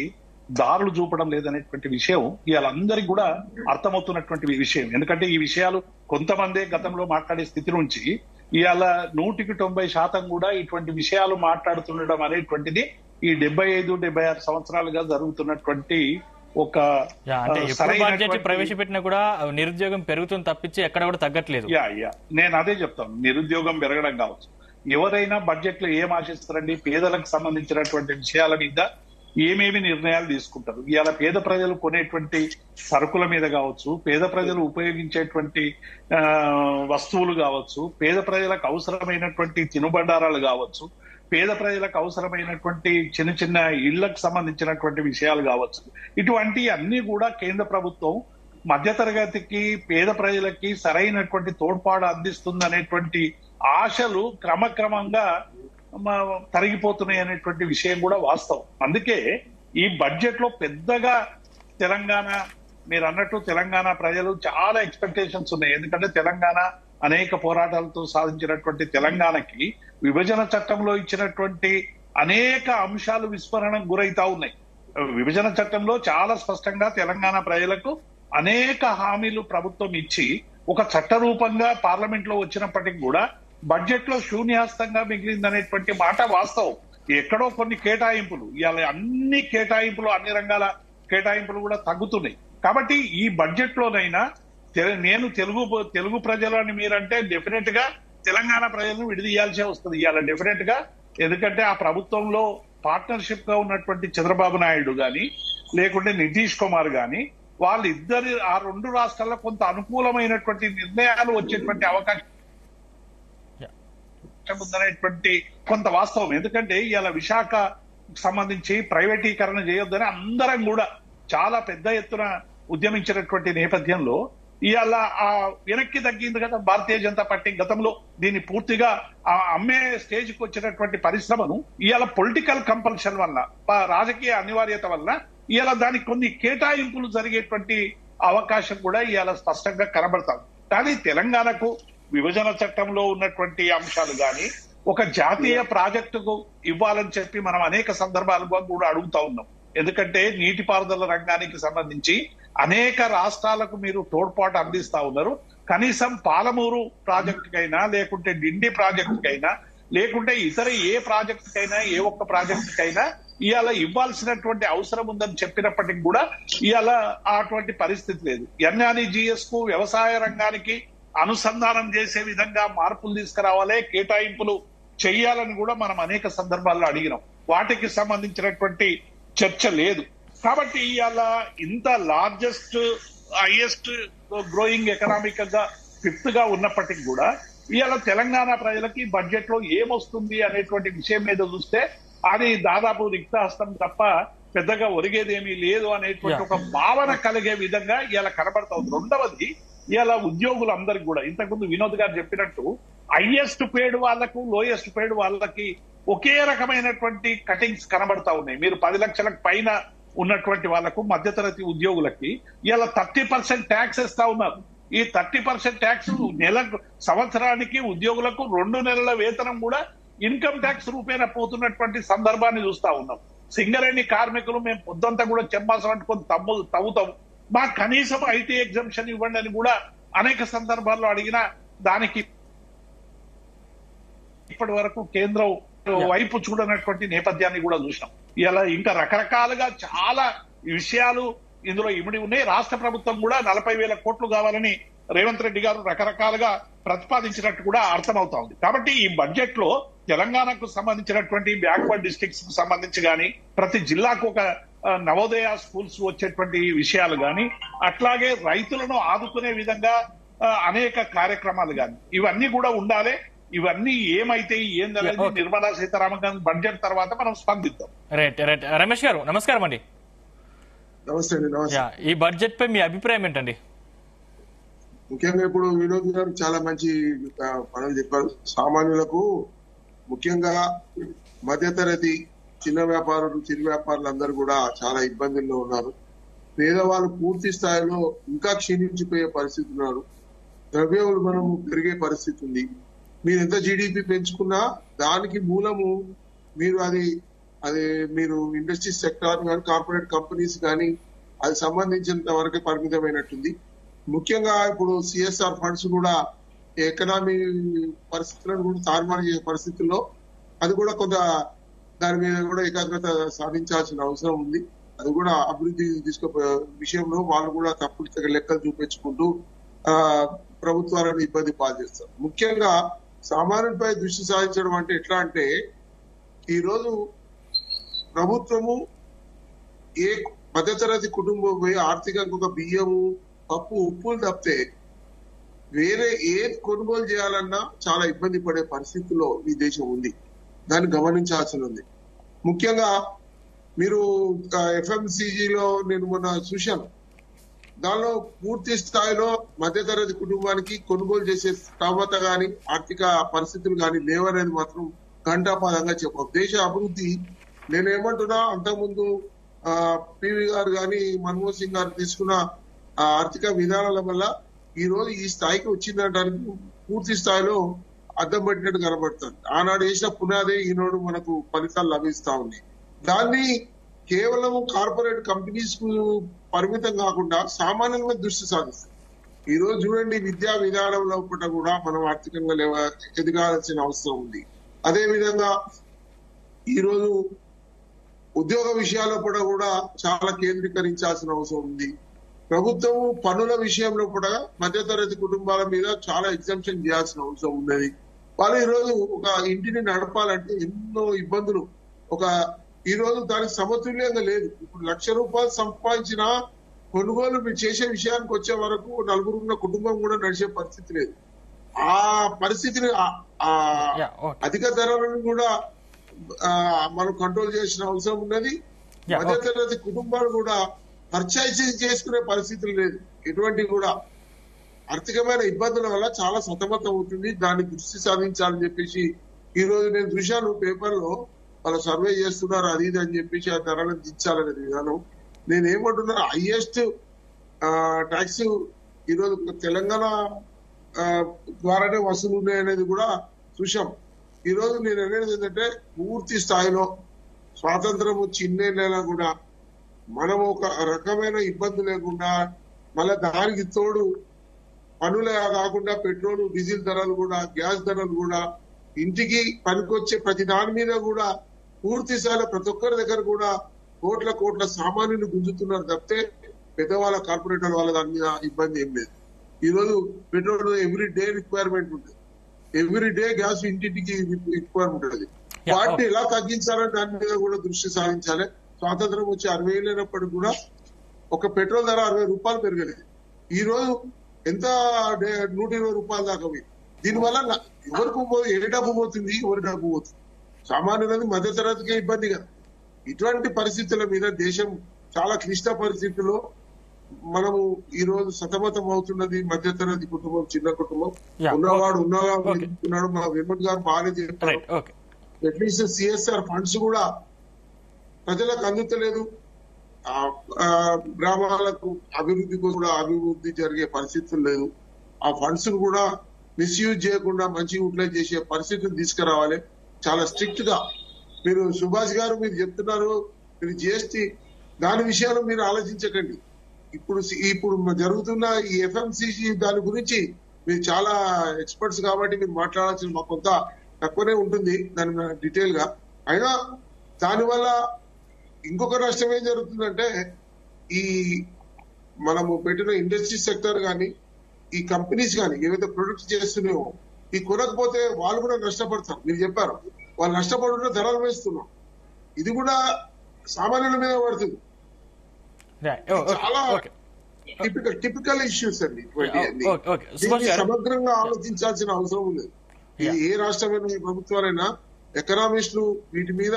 దారులు చూపడం లేదనేటువంటి విషయం వీళ్ళందరికీ కూడా అర్థమవుతున్నటువంటి విషయం. ఎందుకంటే ఈ విషయాలు కొంతమందే గతంలో మాట్లాడే స్థితి నుంచి ఇవాళ 100% కూడా ఇటువంటి విషయాలు మాట్లాడుతుండడం అనేటువంటిది ఈ 75-76 సంవత్సరాలుగా జరుగుతున్నటువంటి ఒక అంటే ఎప్పుడు బడ్జెట్ ప్రవేశపెట్టినా కూడా నిరుద్యోగం పెరుగుతుంది తప్పించి ఎక్కడ కూడా తగ్గట్లేదు. నేను అదే చెప్తాను, నిరుద్యోగం పెరగడం కావచ్చు. ఎవరైనా బడ్జెట్ లో ఏం ఆశిస్తారండి? పేదలకు సంబంధించినటువంటి విషయాల మీద ఏమేమి నిర్ణయాలు తీసుకుంటారు? ఇవాళ పేద ప్రజలు కొనేటువంటి సరుకుల మీద కావచ్చు, పేద ప్రజలు ఉపయోగించేటువంటి వస్తువులు కావచ్చు, పేద ప్రజలకు అవసరమైనటువంటి తినుబండారాలు కావచ్చు, పేద ప్రజలకు అవసరమైనటువంటి చిన్న చిన్న ఇళ్లకు సంబంధించినటువంటి విషయాలు కావచ్చు, ఇటువంటి అన్ని కూడా కేంద్ర ప్రభుత్వం మధ్యతరగతికి పేద ప్రజలకి సరైనటువంటి తోడ్పాటు అందిస్తుంది అనేటువంటి ఆశలు క్రమక్రమంగా తరిగిపోతున్నాయి అనేటువంటి విషయం కూడా వాస్తవం. అందుకే ఈ బడ్జెట్ లో పెద్దగా తెలంగాణ, మీరు అన్నట్టు తెలంగాణ ప్రజలు చాలా ఎక్స్పెక్టేషన్స్ ఉన్నాయి. ఎందుకంటే తెలంగాణ అనేక పోరాటాలతో సాధించినటువంటి తెలంగాణకి విభజన చట్టంలో ఇచ్చినటువంటి అనేక అంశాలు విస్మరణకు గురైతా ఉన్నాయి. విభజన చట్టంలో చాలా స్పష్టంగా తెలంగాణ ప్రజలకు అనేక హామీలు ప్రభుత్వం ఇచ్చి ఒక చట్ట రూపంగా పార్లమెంట్ లో వచ్చినప్పటికీ కూడా బడ్జెట్ లో శూన్యాస్తంగా మిగిలిందనేటువంటి మాట వాస్తవం. ఎక్కడో కొన్ని కేటాయింపులు, ఇవాళ అన్ని కేటాయింపులు, అన్ని రంగాల కేటాయింపులు కూడా తగ్గుతున్నాయి. కాబట్టి ఈ బడ్జెట్ లోనైనా నేను తెలుగు ప్రజలు అని మీరంటే డెఫినెట్ గా తెలంగాణ ప్రజలను విడదీయాల్సే వస్తుంది ఇవాళ డెఫినెట్ గా. ఎందుకంటే ఆ ప్రభుత్వంలో పార్ట్నర్షిప్ గా ఉన్నటువంటి చంద్రబాబు నాయుడు గాని లేకుంటే నితీష్ కుమార్ గాని వాళ్ళిద్దరి ఆ రెండు రాష్ట్రాల్లో కొంత అనుకూలమైనటువంటి నిర్ణయాలు వచ్చేటువంటి అవకాశం ఉందనేటువంటి కొంత వాస్తవం. ఎందుకంటే ఇవాళ విశాఖ సంబంధించి ప్రైవేటీకరణ చేయొద్దని అందరం కూడా చాలా పెద్ద ఎత్తున ఉద్యమించినటువంటి నేపథ్యంలో ఇవాళ ఆ వెనక్కి తగ్గింది కదా భారతీయ జనతా పార్టీ. గతంలో దీన్ని పూర్తిగా అమ్మే స్టేజ్ కి వచ్చినటువంటి పరిశ్రమను ఇవాళ పొలిటికల్ కంపల్షన్ వల్ల, రాజకీయ అనివార్యత వల్ల ఇవాళ దానికి కొన్ని కేటాయింపులు జరిగేటువంటి అవకాశం కూడా ఇవాళ స్పష్టంగా కనబడతాం. కానీ తెలంగాణకు విభజన చట్టంలో ఉన్నటువంటి అంశాలు కానీ ఒక జాతీయ ప్రాజెక్టుకు ఇవ్వాలని చెప్పి మనం అనేక సందర్భాలుగా కూడా అడుగుతా ఉన్నాం. ఎందుకంటే నీటిపారుదల రంగానికి సంబంధించి అనేక రాష్ట్రాలకు మీరు తోడ్పాటు అందిస్తా ఉన్నారు. కనీసం పాలమూరు ప్రాజెక్టుకైనా లేకుంటే డిండి ప్రాజెక్టుకైనా లేకుంటే ఇతర ఏ ప్రాజెక్టుకైనా ఏ ఒక్క ప్రాజెక్టుకైనా ఇవాళ ఇవ్వాల్సినటువంటి అవసరం ఉందని చెప్పినప్పటికీ కూడా ఇవాళ అటువంటి పరిస్థితి లేదు. ఎన్ఆర్ఈజీఎస్ కు వ్యవసాయ రంగానికి అనుసంధానం చేసే విధంగా మార్పులు తీసుకురావాలి, కేటాయింపులు చేయాలని కూడా మనం అనేక సందర్భాల్లో అడిగినాం. వాటికి సంబంధించినటువంటి చర్చ లేదు. కాబట్టి ఇవాళ ఇంత లార్జెస్ట్ హైయెస్ట్ గ్రోయింగ్ ఎకనామిక్ గా 5th గా ఉన్నప్పటికీ కూడా ఇవాళ తెలంగాణ ప్రజలకి బడ్జెట్ లో ఏమొస్తుంది అనేటువంటి విషయం మీద చూస్తే అది దాదాపు రిక్తహస్తం తప్ప పెద్దగా ఒరిగేదేమీ లేదు అనేటువంటి ఒక భావన కలిగే విధంగా ఇవాళ కనబడతా ఉంది. రెండవది ఇవాళ ఉద్యోగులందరికీ కూడా ఇంతకుముందు వినోద్ గారు చెప్పినట్టు హైయెస్ట్ పేడ్ వాళ్లకు లోయెస్ట్ పేడ్ వాళ్ళకి ఒకే రకమైనటువంటి కటింగ్స్ కనబడతా ఉన్నాయి. మీరు 10 లక్షలకు పైన ఉన్నటువంటి వాళ్లకు, మధ్యతరగతి ఉద్యోగులకి ఇవాళ 30% ట్యాక్స్ ఇస్తా ఉన్నారు. ఈ 30% ట్యాక్స్ సంవత్సరానికి ఉద్యోగులకు 2 నెలల వేతనం కూడా ఇన్కమ్ ట్యాక్స్ రూపేణ పోతున్నటువంటి సందర్భాన్ని చూస్తా ఉన్నాం. సింగరేణి కార్మికులు మేము పొద్దంతా కూడా చెంబాసం పట్టుకొని తవ్వుతాము, మాకు కనీసం ఐటీ ఎగ్జంప్షన్ ఇవ్వండి అని కూడా అనేక సందర్భాల్లో అడిగినా దానికి ఇప్పటి వరకు కేంద్రం వైపు చూడనటువంటి నేపథ్యాన్ని కూడా చూసినాం. ఇలా ఇంకా రకరకాలుగా చాలా విషయాలు ఇందులో ఇమిడి ఉన్నాయి. రాష్ట్ర ప్రభుత్వం కూడా 40,000 కోట్లు కావాలని రేవంత్ రెడ్డి గారు రకరకాలుగా ప్రతిపాదించినట్టు కూడా అర్థమవుతా ఉంది. కాబట్టి ఈ బడ్జెట్ లో తెలంగాణకు సంబంధించినటువంటి బ్యాక్వర్డ్ డిస్ట్రిక్ట్స్ కు సంబంధించి కానీ, ప్రతి జిల్లాకు ఒక నవోదయ స్కూల్స్ వచ్చేటువంటి విషయాలు కానీ, అట్లాగే రైతులను ఆదుకునే విధంగా అనేక కార్యక్రమాలు కానీ ఇవన్నీ కూడా ఉండాలి. ఇవన్నీ ఏమైతే ఏందనేది నిర్మలా సీతారామన్ గారి బడ్జెట్ తర్వాత మనం స్పందిద్దాం. Right right. రమేష్ గారు నమస్కారం అండి. నమస్తే అండి. నమస్తే. ఈ బడ్జెట్ పై మీ అభిప్రాయం ఏంటండి? ముఖ్యంగా ఇప్పుడు వినోద్ గారు చాలా మంచి పనులు చెప్పారు. సామాన్యులకు ముఖ్యంగా మధ్యతరగతి చిన్న వ్యాపారులు, చిరు వ్యాపారులు అందరూ కూడా చాలా ఇబ్బందుల్లో ఉన్నారు. పేదవాళ్ళు పూర్తి స్థాయిలో ఇంకా క్షీణించిపోయే పరిస్థితి ఉన్నారు. ద్రవ్యోల్బణము పెరిగే పరిస్థితి ఉంది. మీరు ఎంత జీడిపి పెంచుకున్నా దానికి మూలము మీరు ఇండస్ట్రీ సెక్టార్ కానీ, కార్పొరేట్ కంపెనీస్ కానీ అది సంబంధించినంత వరకే పరిమితమైనట్టుంది. ముఖ్యంగా ఇప్పుడు సిఎస్ఆర్ ఫండ్స్ కూడా ఎకనామీ పరిస్థితులను కూడా తారుమారు చేసే పరిస్థితుల్లో అది కూడా కొంత దాని మీద కూడా ఏకాగ్రత సాధించాల్సిన అవసరం ఉంది. అది కూడా అభివృద్ధి తీసుకుపోయే విషయంలో వాళ్ళు కూడా తప్పుడు లెక్కలు చూపించుకుంటూ ప్రభుత్వాలను ఇబ్బంది పాల్చేస్తారు. ముఖ్యంగా సామాన్యులపై దృష్టి సాధించడం అంటే ఎట్లా అంటే, ఈ రోజు ప్రభుత్వము ఏ మధ్యతరగతి కుటుంబం పోయి ఆర్థికంగా ఒక బియ్యము, పప్పు, ఉప్పులు తప్పితే వేరే ఏది కొనుగోలు చేయాలన్నా చాలా ఇబ్బంది పడే పరిస్థితుల్లో ఈ దేశం ఉంది. దాన్ని గమనించాల్సి ఉంది. ముఖ్యంగా మీరు ఎఫ్ఎంసీజీలో నేను మొన్న చూశాను, దానిలో పూర్తి స్థాయిలో మధ్యతరగతి కుటుంబానికి కొనుగోలు చేసే స్తోమత గాని ఆర్థిక పరిస్థితులు గాని లేవనేది మాత్రం ఘంటాపదంగా చెప్పాం. దేశ అభివృద్ధి నేనేమంటున్నా, అంతకుముందు పివి గారు గాని మన్మోహన్ సింగ్ గారు తీసుకున్న ఆర్థిక విధానాల వల్ల ఈ రోజు ఈ స్థాయికి వచ్చిందనడానికి పూర్తి స్థాయిలో అద్దం పట్టినట్టు కనబడుతుంది. ఆనాడు వేసిన పునాదే ఈనాడు మనకు ఫలితాలు లభిస్తా ఉన్నాయి. దాన్ని కేవలం కార్పొరేట్ కంపెనీస్ కు పరిమితం కాకుండా సామాన్యుల మీద దృష్టి సాధిస్తుంది. ఈ రోజు చూడండి, విద్యా విధానంలో కూడా మనం ఆర్థికంగా ఎదగాల్సిన అవసరం ఉంది. అదే విధంగా ఈ రోజు ఉద్యోగ విషయాల్లో కూడా చాలా కేంద్రీకరించాల్సిన అవసరం ఉంది. ప్రభుత్వం పన్నుల విషయంలో కూడా మధ్యతరగతి కుటుంబాల మీద చాలా ఎగ్జంప్షన్ చేయాల్సిన అవసరం ఉన్నది. వాళ్ళు ఈ రోజు ఒక ఇంటిని నడపాలంటే ఎన్నో ఇబ్బందులు, ఈ రోజు దానికి సమతుల్యంగా లేదు. ఇప్పుడు ₹1,00,000 సంపాదించిన కొనుగోలు మీరు చేసే విషయానికి వచ్చే వరకు నలుగురున్న కుటుంబం కూడా నడిచే పరిస్థితి లేదు. ఆ పరిస్థితిని అధిక ధరలను కూడా మనం కంట్రోల్ చేసిన అవసరం ఉన్నది. మధ్యతరగతి కుటుంబాలు కూడా పర్చేసింగ్ చేసుకునే పరిస్థితులు లేదు. ఎటువంటి కూడా ఆర్థికమైన ఇబ్బందుల వల్ల చాలా సతమతం అవుతుంది. దాన్ని దృష్టి సాధించాలని చెప్పేసి ఈ రోజు నేను చూశాను పేపర్లో, వాళ్ళు సర్వే చేస్తున్నారు అది ఇది అని చెప్పేసి ఆ ధరలను దించాలనే విధానం. నేనేమంటున్నా, హైయెస్ట్ ట్యాక్స్ ఈరోజు తెలంగాణ ద్వారానే వసూలు ఉన్నాయనేది కూడా చూశాం. ఈ రోజు నేను అనేది ఏంటంటే, పూర్తి స్థాయిలో స్వాతంత్రం వచ్చి ఇన్నేళ్ళైనా కూడా మనం ఒక రకమైన ఇబ్బంది లేకుండా, మళ్ళీ దానికి తోడు పనులే కాకుండా పెట్రోల్ డీజిల్ ధరలు కూడా, గ్యాస్ ధరలు కూడా, ఇంటికి పనికొచ్చే ప్రతి దాని మీద కూడా పూర్తి స్థాయిలో ప్రతి ఒక్కరి దగ్గర కూడా కోట్ల సామాన్యులు గుంజుతున్నారు తప్పితే పెద్దవాళ్ళ కార్పొరేటర్ వాళ్ళ దాని మీద ఇబ్బంది ఏం లేదు. ఈ రోజు పెట్రోల్ ఎవ్రీ డే రిక్వైర్మెంట్ ఉంటుంది, ఎవ్రీ డే గ్యాస్ ఇంటింటికి రిక్వైర్మెంట్ ఉంటుంది. వాటిని ఎలా తగ్గించాలని దాని మీద కూడా దృష్టి సాధించాలి. స్వాతంత్రం వచ్చి 60 ఏళ్ళు అయినప్పటికీ కూడా ఒక పెట్రోల్ ధర ₹60 పెరగలేదు. ఈ రోజు ఎంత ₹120 దాకా పోయింది. దీనివల్ల ఎవరికి ఏ డబ్బు పోతుంది, ఎవరి డబ్బు పోతుంది? సామాన్యులది మధ్యతరగతికే ఇబ్బంది కదా. ఇటువంటి పరిస్థితుల మీద దేశం చాలా క్లిష్ట పరిస్థితుల్లో మనము ఈ రోజు సతమతం అవుతున్నది. మధ్యతరగతి కుటుంబం, చిన్న కుటుంబం, ఉన్నవాడు ఉన్నవాడు. మా వెంకట్ గారు బాగానే చెప్పారు. అట్లీస్ట్ సిఎస్ఆర్ ఫండ్స్ కూడా ప్రజలకు అందుతలేదు. గ్రామాలకు అభివృద్ధి జరిగే పరిస్థితులు లేదు. ఆ ఫండ్స్ కూడా మిస్యూజ్ చేయకుండా మంచి యూటిలైజ్ చేసే పరిస్థితిని తీసుకురావాలి. చాలా స్ట్రిక్ట్ గా మీరు సుభాష్ గారు మీరు చెప్తున్నారు, మీరు జిఎస్టీ దాని విషయాలు మీరు ఆలోచించకండి. ఇప్పుడు జరుగుతున్న ఈ ఎఫ్ఎంసీజీ దాని గురించి మీరు చాలా ఎక్స్పర్ట్స్ కాబట్టి మీరు మాట్లాడాల్సిన మాకు కొంత తక్కువనే ఉంటుంది దాని డీటెయిల్ గా. అయినా దానివల్ల ఇంకొక నష్టం ఏం జరుగుతుందంటే, ఈ మనము పెట్టిన ఇండస్ట్రీ సెక్టర్ కానీ ఈ కంపెనీస్ కానీ ఏవైతే ప్రొడక్ట్స్ చేస్తున్నాయో ఈ కొనకపోతే వాళ్ళు కూడా నష్టపడతారు. మీరు చెప్పారు, వాళ్ళు నష్టపడుతున్న ధరలు వేస్తున్నాం. ఇది కూడా సామాన్యుల మీద పడుతుంది. చాలా టిపికల్ ఇష్యూస్ అండి. సమగ్రంగా ఆలోచించాల్సిన అవసరం ఉంది. ఇది ఏ రాష్ట్రమైన ప్రభుత్వాలైనా ఎకనామిస్టులు వీటి మీద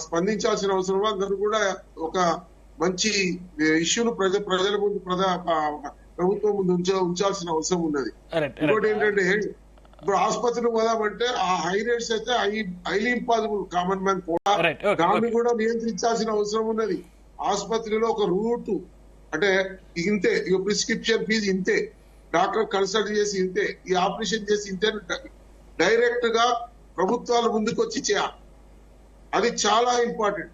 స్పందించాల్సిన అవసరం. అందరూ కూడా ఒక మంచి ఇష్యూను ప్రజల ముందు ప్రభుత్వం ముందు ఉంచాల్సిన అవసరం ఉన్నది. ఇంకోటి ఏంటంటే, ఇప్పుడు ఆసుపత్రికి పోదామంటే ఆ హై రేట్స్ అయితే హైలీ ఇంపాసిబుల్ కామన్ మ్యాన్ కూడా దాన్ని కూడా నియంత్రించాల్సిన అవసరం ఉన్నది. ఆసుపత్రిలో ఒక రూట్ అంటే ఇంతే, ఇక ప్రిస్క్రిప్షన్ ఫీజు ఇంతే, డాక్టర్ కన్సల్ట్ చేసి ఇంతే, ఈ ఆపరేషన్ చేసి ఇంతే డైరెక్ట్ గా ప్రభుత్వాలు ముందుకు వచ్చి చేయాలి. అది చాలా ఇంపార్టెంట్.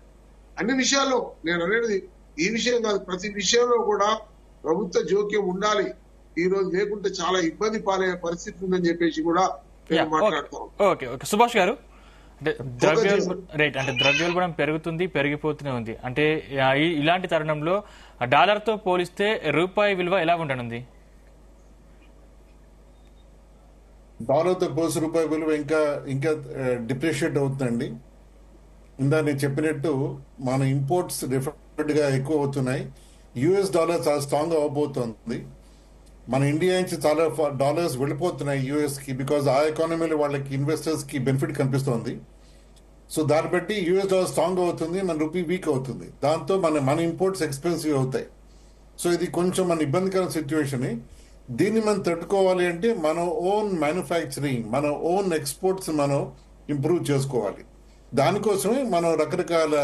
అన్ని విషయాల్లో నేను అనేది ఈ విషయం కాదు, ప్రతి విషయంలో కూడా ప్రభుత్వ జోక్యం ఉండాలి. ఈ రోజు లేకుంటే చాలా ఇబ్బంది పాలే పరిస్థితి ఉందని చెప్పేసి కూడా యా, నేను మాట్లాడతాం. ఓకే ఓకే సుభాష్ గారు, అంటే రైట్, అంటే ద్రవ్యోల్బణం పెరుగుతుంది, పెరిగిపోతూనే ఉంది. అంటే ఇలాంటి తరుణంలో డాలర్ తో పోలిస్తే రూపాయి విలువ ఎలా ఉండనుంది? డాలర్తో పోల్చి రూపాయి విలువ ఇంకా ఇంకా డిప్రిషియేట్ అవుతుందండి. ఇందా నేను చెప్పినట్టు మన ఇంపోర్ట్స్ డెఫినెట్ గా ఎక్కువ అవుతున్నాయి. యుఎస్ డాలర్ చాలా స్ట్రాంగ్ అవబోతోంది. మన ఇండియా నుంచి చాలా డాలర్స్ వెళ్ళిపోతున్నాయి యుఎస్ కి, బికాజ్ ఆ ఎకానమీలో వాళ్ళకి ఇన్వెస్టర్స్ కి బెనిఫిట్ కనిపిస్తోంది. సో దాన్ని బట్టి యుఎస్ డాలర్ స్ట్రాంగ్ అవుతుంది, మన రూపీ వీక్ అవుతుంది. దాంతో మన ఇంపోర్ట్స్ ఎక్స్పెన్సివ్ అవుతాయి. సో ఇది కొంచెం మన ఇబ్బందికర సిచ్యువేషన్. దీన్ని మనం తట్టుకోవాలి అంటే మన ఓన్ మ్యానుఫ్యాక్చరింగ్, మన ఓన్ ఎక్స్పోర్ట్స్ మనం ఇంప్రూవ్ చేసుకోవాలి. దానికోసమే మనం రకరకాల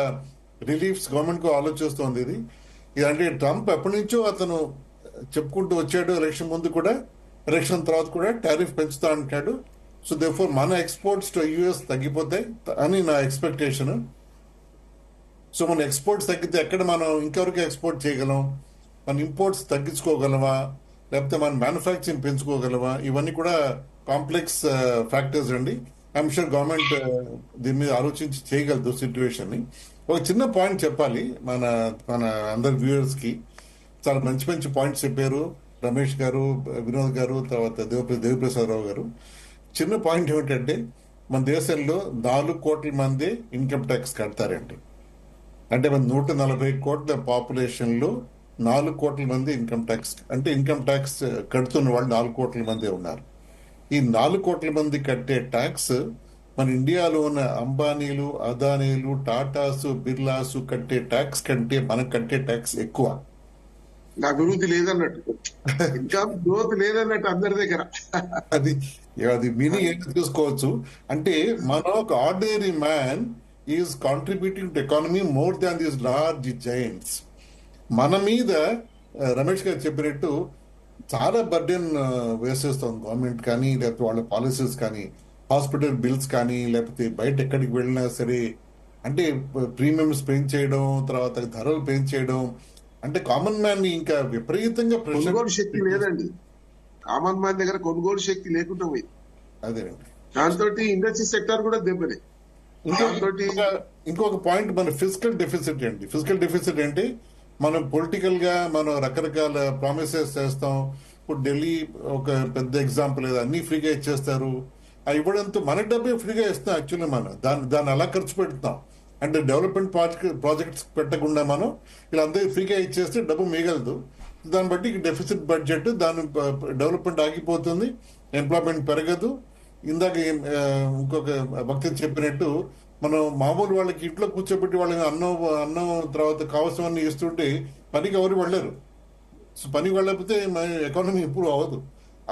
రిలీఫ్స్ గవర్నమెంట్ కు ఆలోచిస్తోంది. ఇది అంటే ట్రంప్ ఎప్పటి నుంచో అతను చెప్పుకుంటూ వచ్చాడు. ఎలక్షన్ ముందు కూడా, ఎలక్షన్ తర్వాత కూడా టారిఫ్ పెంచుతా అంటాడు. సో దేర్ఫోర్ మన ఎక్స్పోర్ట్స్ టు యుఎస్ తగ్గిపోతాయి అని నా ఎక్స్పెక్టేషన్. సో మన ఎక్స్పోర్ట్స్ తగ్గితే ఎక్కడ మనం ఇంకెవరికి ఎక్స్పోర్ట్ చేయగలం? మన ఇంపోర్ట్స్ తగ్గించుకోగలమా, లేకపోతే మన మ్యానుఫ్యాక్చరింగ్ పెంచుకోగలమా? ఇవన్నీ కూడా కాంప్లెక్స్ ఫ్యాక్టర్స్ అండి. ఐఎమ్ షూర్ గవర్నమెంట్ దీని మీద ఆలోచించి చేయగలదు సిచ్యువేషన్ ని. ఒక చిన్న పాయింట్ చెప్పాలి మన మన అందరి వ్యూవర్స్ కి. చాలా మంచి మంచి పాయింట్స్ చెప్పారు రమేష్ గారు, వినోద్ గారు, తర్వాత దేవిప్రసాద్ రావు గారు. చిన్న పాయింట్ ఏమిటంటే మన దేశంలో 4 కోట్ల మంది ఇన్కమ్ ట్యాక్స్ కడతారండి. అంటే మన 140 కోట్ల పాపులేషన్ లో 4 కోట్ల మంది ఇన్కమ్ ట్యాక్స్, అంటే ఇన్కమ్ ట్యాక్స్ కడుతున్న వాళ్ళు 4 కోట్ల మంది ఉన్నారు. ఈ 4 కోట్ల మంది కట్టే ట్యాక్స్ మన ఇండియాలో ఉన్న అంబానీలు, అదానీలు, టాటాసు, బిర్లాసు కట్టే ట్యాక్స్ కంటే మనకు కట్టే ట్యాక్స్ ఎక్కువ. అభివృద్ధి లేదన్నట్టు, ఇంకా గ్రోత్ లేదన్నట్టు అందరి దగ్గర. అది అది మీనింగ్ ఏంటి చూసుకోవచ్చు. అంటే మన ఒక ordinary man is contributing to economy more than these large Giants. మన మీద రమేష్ గారు చెప్పినట్టు చాలా బర్డెన్ వేసేస్తుంది గవర్నమెంట్ కానీ, లేకపోతే వాళ్ళ పాలసీస్ కానీ, హాస్పిటల్ బిల్స్ కానీ, లేకపోతే బయట ఎక్కడికి వెళ్ళినా సరే అంటే ప్రీమియమ్స్ పెంచేయడం, తర్వాత ధరలు పెంచేయడం, అంటే కామన్ మ్యాన్ ని ఇంకా విపరీతంగా కొనుగోలు శక్తి లేదండి. కామన్ మ్యాన్ దగ్గర కొనుగోలు శక్తి లేకుండా పోయింది. అదేనండి. దాంతో ఇండస్ట్రీ సెక్టర్ కూడా దెబ్బలే. ఇంకొక పాయింట్ మన ఫిజికల్ డెఫిసిట్ అండి. ఫిజికల్ డెఫిసిట్ అంటే మనం పొలిటికల్ గా మనం రకరకాల ప్రామిసెస్ చేస్తాం. ఇప్పుడు ఢిల్లీ ఒక పెద్ద ఎగ్జాంపుల్, లేదా అన్ని ఫ్రీగా ఇచ్చేస్తారు. అవి ఇవ్వడంతో మన డబ్బే ఫ్రీగా ఇస్తాం. యాక్చువల్లీ మనం దాన్ని అలా ఖర్చు పెడతాం. అంటే డెవలప్మెంట్ ప్రాజెక్ట్స్ పెట్టకుండా మనం ఇలా అందరూ ఫ్రీగా ఇచ్చేస్తే డబ్బు మిగలదు. దాన్ని బట్టి డెఫిసిట్ బడ్జెట్, దాని డెవలప్మెంట్ ఆగిపోతుంది, ఎంప్లాయ్మెంట్ పెరగదు. ఇందాక ఇంకొక భక్తి చెప్పినట్టు మనం మామూలు వాళ్ళకి ఇంట్లో కూర్చోబెట్టి వాళ్ళకి అన్నం తర్వాత కావాల్సినవన్నీ ఇస్తుంటే పనికి ఎవరు వెళ్ళరు. సో పనికి వెళ్ళకపోతే మన ఎకానమీ ఇంప్రూవ్ అవ్వదు.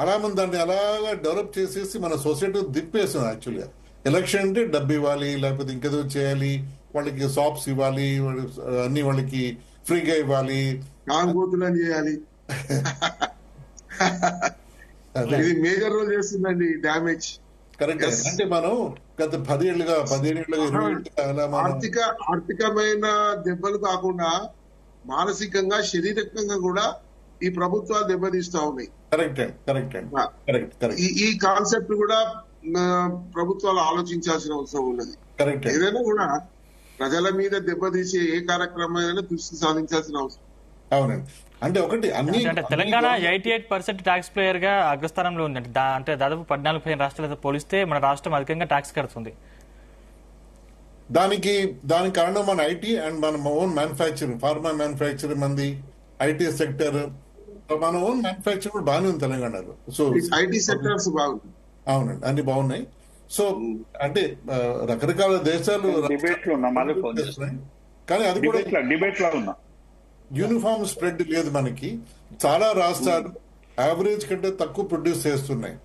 అలా మనం దాన్ని అలాగా డెవలప్ చేసేసి మన సొసైటీ దిప్పేసాం. యాక్చువల్గా ఎలక్షన్ అంటే డబ్బు ఇవ్వాలి, లేకపోతే ఇంకేదో చేయాలి, వాళ్ళకి షాప్స్ ఇవ్వాలి, అన్ని వాళ్ళకి ఫ్రీగా ఇవ్వాలి, కాంగోతులని చేయాలి. ఇది మేజర్ రోల్ చేస్తుందండి డ్యామేజ్. కరెక్ట్. అంటే మనం గత 10 ఏళ్ళుగా 20 ఏళ్ళుగా ఆర్థికమైన దెబ్బలు కాకుండా మానసికంగా, శారీరకంగా కూడా ఈ ప్రభుత్వాలు దెబ్బతీస్తా ఉన్నాయి. ఈ కాన్సెప్ట్ కూడా ప్రభుత్వాలు ఆలోచించాల్సిన అవసరం ఉన్నది. ఏదైనా కూడా ప్రజల మీద దెబ్బతీసే ఏ కార్యక్రమం దృష్టి సాధించాల్సిన అవసరం. అవునండి. అంటే ఒకటి అంటే తెలంగాణ 88% ట్యాక్స్ ప్లేయర్ గా అగ్రస్థానంలో ఉందండి. అంటే దాదాపు 14-15 రాష్ట్రాలతో పోలిస్తే మన రాష్ట్రం అధికంగా ట్యాక్స్ కడుతుంది. దానికి కారణం మన ఐటీ అండ్ మన ఓన్ మ్యానుఫ్యాక్చరింగ్, ఫార్మా మ్యానుఫ్యాక్చరింగ్, మంది ఐటీ సెక్టర్, మన ఓన్ మ్యానుఫ్యాక్చరింగ్ కూడా బాగానే ఉంది తెలంగాణలో. సో ఐటీ సెక్టర్స్ బాగుంది. అవునండి, అన్ని బాగున్నాయి. సో అంటే రకరకాల దేశాలు కానీ అది కూడా డిబేట్ లో ఉన్నా యూనిఫామ్ స్ప్రెడ్ లేదు మనకి. చాలా రాష్ట్రాలు యావరేజ్ కంటే తక్కువ ప్రొడ్యూస్ చేస్తున్నాయి.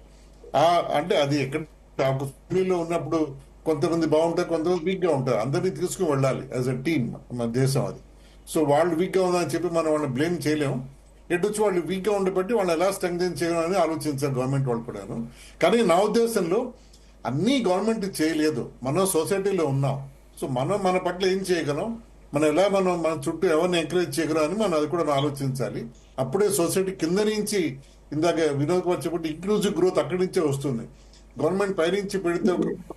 అంటే అది ఎక్కడ ఫ్యామిలీలో ఉన్నప్పుడు కొంతమంది బాగుంటారు, కొంతమంది వీక్ గా ఉంటారు. అందరినీ తీసుకుని వెళ్ళాలి యాజ్ అ టీమ్ మన దేశం అది. సో వాళ్ళు వీక్ గా ఉందని చెప్పి మనం వాళ్ళని బ్లేమ్ చేయలేము. ఎటొచ్చి వాళ్ళు వీక్ గా ఉండబట్టి వాళ్ళు ఎలా స్ట్రెంగ్థెన్ చేయాలని ఆలోచించారు గవర్నమెంట్ వాళ్ళు కూడాను. కానీ నా ఉద్దేశంలో అన్ని గవర్నమెంట్ చేయలేదు, మనం సొసైటీలో ఉన్నాం. సో మనం మన పట్ల ఏం చేయగలం, మనం ఎలా మన చుట్టూ ఎవరిని ఎంకరేజ్ చేయగలం అని మనం అది కూడా ఆలోచించాలి. అప్పుడే సొసైటీ కింద నుంచి ఇందాక వినోద్ కుమార్ చెప్పినట్టు ఇంక్లూజివ్ గ్రోత్ అక్కడి నుంచే వస్తుంది. గవర్నమెంట్ పైనుంచి పెడితే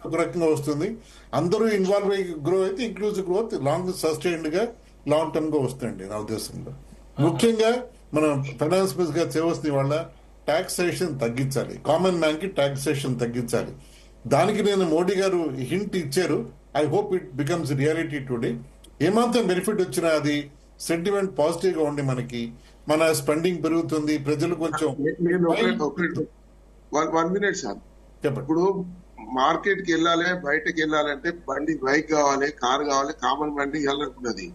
ఒక రకంగా వస్తుంది, అందరూ ఇన్వాల్వ్ అయ్యి గ్రో అయితే ఇంక్లూజివ్ గ్రోత్ లాంగ్ సస్టైన్డ్ గా లాంగ్ టర్మ్ గా వస్తుంది నా ఉద్దేశంలో. ముఖ్యంగా మనం ఫైనాన్స్ మినిస్టర్ గారు చేయవలసిన వాళ్ళ టాక్సేషన్ తగ్గించాలి, కామన్ మ్యాన్ కి టాక్సేషన్ తగ్గించాలి. దానికి నేను మోడీ గారు హింట్ ఇచ్చారు. I hope it becomes reality today. ఏమాత్రం బెనిఫిట్ వచ్చినా అది సెంటిమెంట్ పాజిటివ్ గా ఉండి మనకి మన స్పెండింగ్ పెరుగుతుంది, ప్రజలు కొంచెం. నేను 1 minute సార్. చెప్పండి. ఇప్పుడు మార్కెట్ కి వెళ్ళాలి, బయటకు వెళ్ళాలంటే బండి బైక్ కావాలి, కార్ కావాలి, కామన్ బండి వెళ్ళాలనుకున్నది.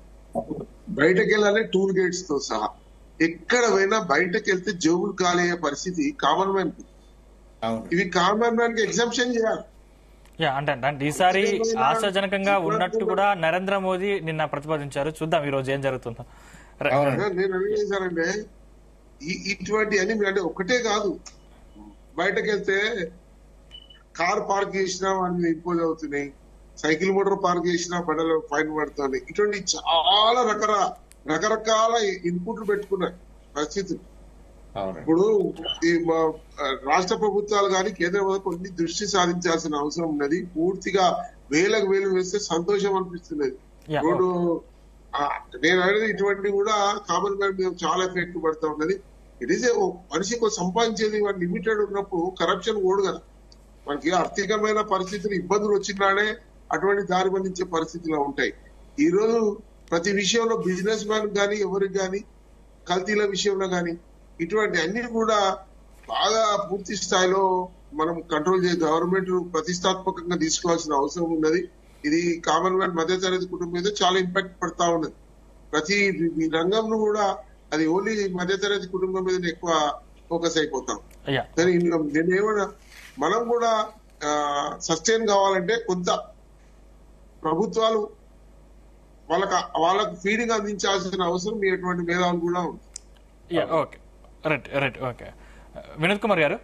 బయటకు వెళ్ళాలి టూల్ గేట్స్ తో సహా. ఎక్కడ పోయినా బయటకు వెళ్తే జోబులు ఖాళీ అయ్యే పరిస్థితి కామన్ మ్యాన్ కి. ఇవి కామన్ మ్యాన్ కి ఎగ్జామ్షన్ చేయాలి. అంటే ఈసారి ఆశాజనకంగా ఉన్నట్టు కూడా నరేంద్ర మోదీ నిన్న ప్రతిపాదించారు. చూద్దాం ఈ రోజు ఏం జరుగుతుందో. నేను ఏం చేశానంటే ఇటువంటి అని అంటే ఒకటే కాదు, బయటకు వెళ్తే కార్ పార్క్ చేసినా వాటిని ఇంపోజ్ అవుతున్నాయి, సైకిల్ మోటార్ పార్క్ చేసినా బండలో ఫైన్ పడుతుంది. ఇటువంటి చాలా రకరకాల ఇన్పుట్లు పెట్టుకున్న పరిస్థితులు. ఇప్పుడు ఈ రాష్ట్ర ప్రభుత్వాలు కానీ కేంద్ర ప్రభుత్వం కొన్ని దృష్టి సాధించాల్సిన అవసరం ఉన్నది. పూర్తిగా వేలకు వేలు వేస్తే సంతోషం అనిపిస్తున్నది. ఇప్పుడు నేను అనేది ఇటువంటి కూడా కామన్ మ్యాన్ మీద చాలా ఎఫెక్ట్ పడుతూ ఉన్నది. ఇట్ ఈస్ మనిషికి సంపాదించేది లిమిటెడ్ ఉన్నప్పుడు కరప్షన్ ఓడు కదా. మనకి ఆర్థికమైన పరిస్థితులు ఇబ్బందులు వచ్చినాడే అటువంటి దారి బంధించే పరిస్థితులు ఉంటాయి. ఈ రోజు ప్రతి విషయంలో బిజినెస్ మ్యాన్ కానీ ఎవరికి కానీ కల్తీల విషయంలో కానీ ఇటువంటి అన్ని కూడా బాగా పూర్తి స్థాయిలో మనం కంట్రోల్ చేసే గవర్నమెంట్ ప్రతిష్టాత్మకంగా తీసుకోవాల్సిన అవసరం ఉన్నది. ఇది కామన్ మ్యాన్ మధ్యతరగతి కుటుంబం మీద చాలా ఇంపాక్ట్ పడతా ఉన్నది. ప్రతి రంగంలో కూడా అది ఓన్లీ మధ్యతరగతి కుటుంబం మీద ఎక్కువ ఫోకస్ అయిపోతాం. కానీ నేనేమన్నా మనం కూడా సస్టైన్ కావాలంటే కొంత ప్రభుత్వాలు వాళ్ళకు ఫీడింగ్ అందించాల్సిన అవసరం ఎటువంటి మేధావులు కూడా ఉంది. వినోద్ కుమార్ గారు,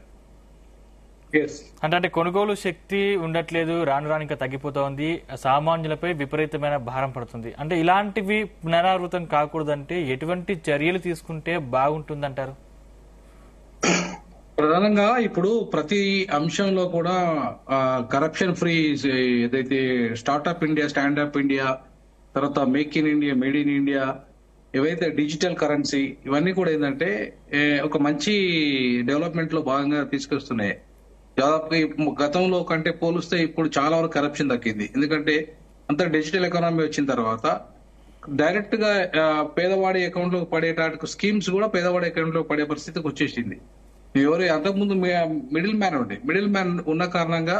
అంటే కొనుగోలు శక్తి ఉండట్లేదు, రాను రాను ఇంకా తగ్గిపోతోంది, సామాన్యులపై విపరీతమైన భారం పడుతుంది. అంటే ఇలాంటివి పునరావృతం కాకూడదంటే ఎటువంటి చర్యలు తీసుకుంటే బాగుంటుందంటారు? ప్రధానంగా ఇప్పుడు ప్రతి అంశంలో కూడా కరప్షన్ ఫ్రీ ఏదైతే స్టార్ట్అప్ ఇండియా, స్టాండప్ ఇండియా, తర్వాత make in India, made in India, ఏవైతే డిజిటల్ కరెన్సీ, ఇవన్నీ కూడా ఏంటంటే ఒక మంచి డెవలప్మెంట్ లో భాగంగా తీసుకొస్తున్నాయి. దాదాపు గతంలో కంటే పోలిస్తే ఇప్పుడు చాలా వరకు కరప్షన్ తగ్గింది. ఎందుకంటే అంత డిజిటల్ ఎకానమీ వచ్చిన తర్వాత డైరెక్ట్ గా పేదవాడి అకౌంట్ లో పడేటానికి స్కీమ్స్ కూడా పేదవాడి అకౌంట్ లో పడే పరిస్థితికి వచ్చేసింది. ఎవరు అంతకుముందు మిడిల్ మ్యాన్ ఉండే, మిడిల్ మ్యాన్ ఉన్న కారణంగా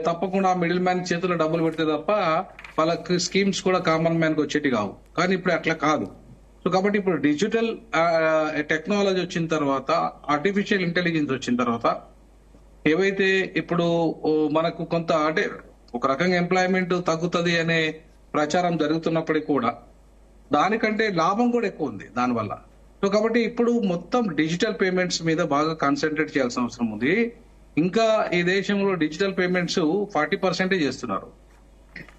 తప్పకుండా మిడిల్ మ్యాన్ చేతిలో డబ్బులు పెడితే తప్ప వాళ్ళకి స్కీమ్స్ కూడా కామన్ మ్యాన్ కి వచ్చేటి కావు. కానీ ఇప్పుడు అట్లా కాదు. సో కాబట్టి ఇప్పుడు డిజిటల్ టెక్నాలజీ వచ్చిన తర్వాత, ఆర్టిఫిషియల్ ఇంటెలిజెన్స్ వచ్చిన తర్వాత ఏవైతే ఇప్పుడు మనకు కొంత అంటే ఒక రకంగా ఎంప్లాయ్మెంట్ తగ్గుతుంది అనే ప్రచారం జరుగుతున్నప్పటికీ కూడా దానికంటే లాభం కూడా ఎక్కువ ఉంది దానివల్ల. సో కాబట్టి ఇప్పుడు మొత్తం డిజిటల్ పేమెంట్స్ మీద బాగా కాన్సన్ట్రేట్ చేయాల్సిన అవసరం ఉంది. ఇంకా ఈ దేశంలో డిజిటల్ పేమెంట్స్ 40% చేస్తున్నారు.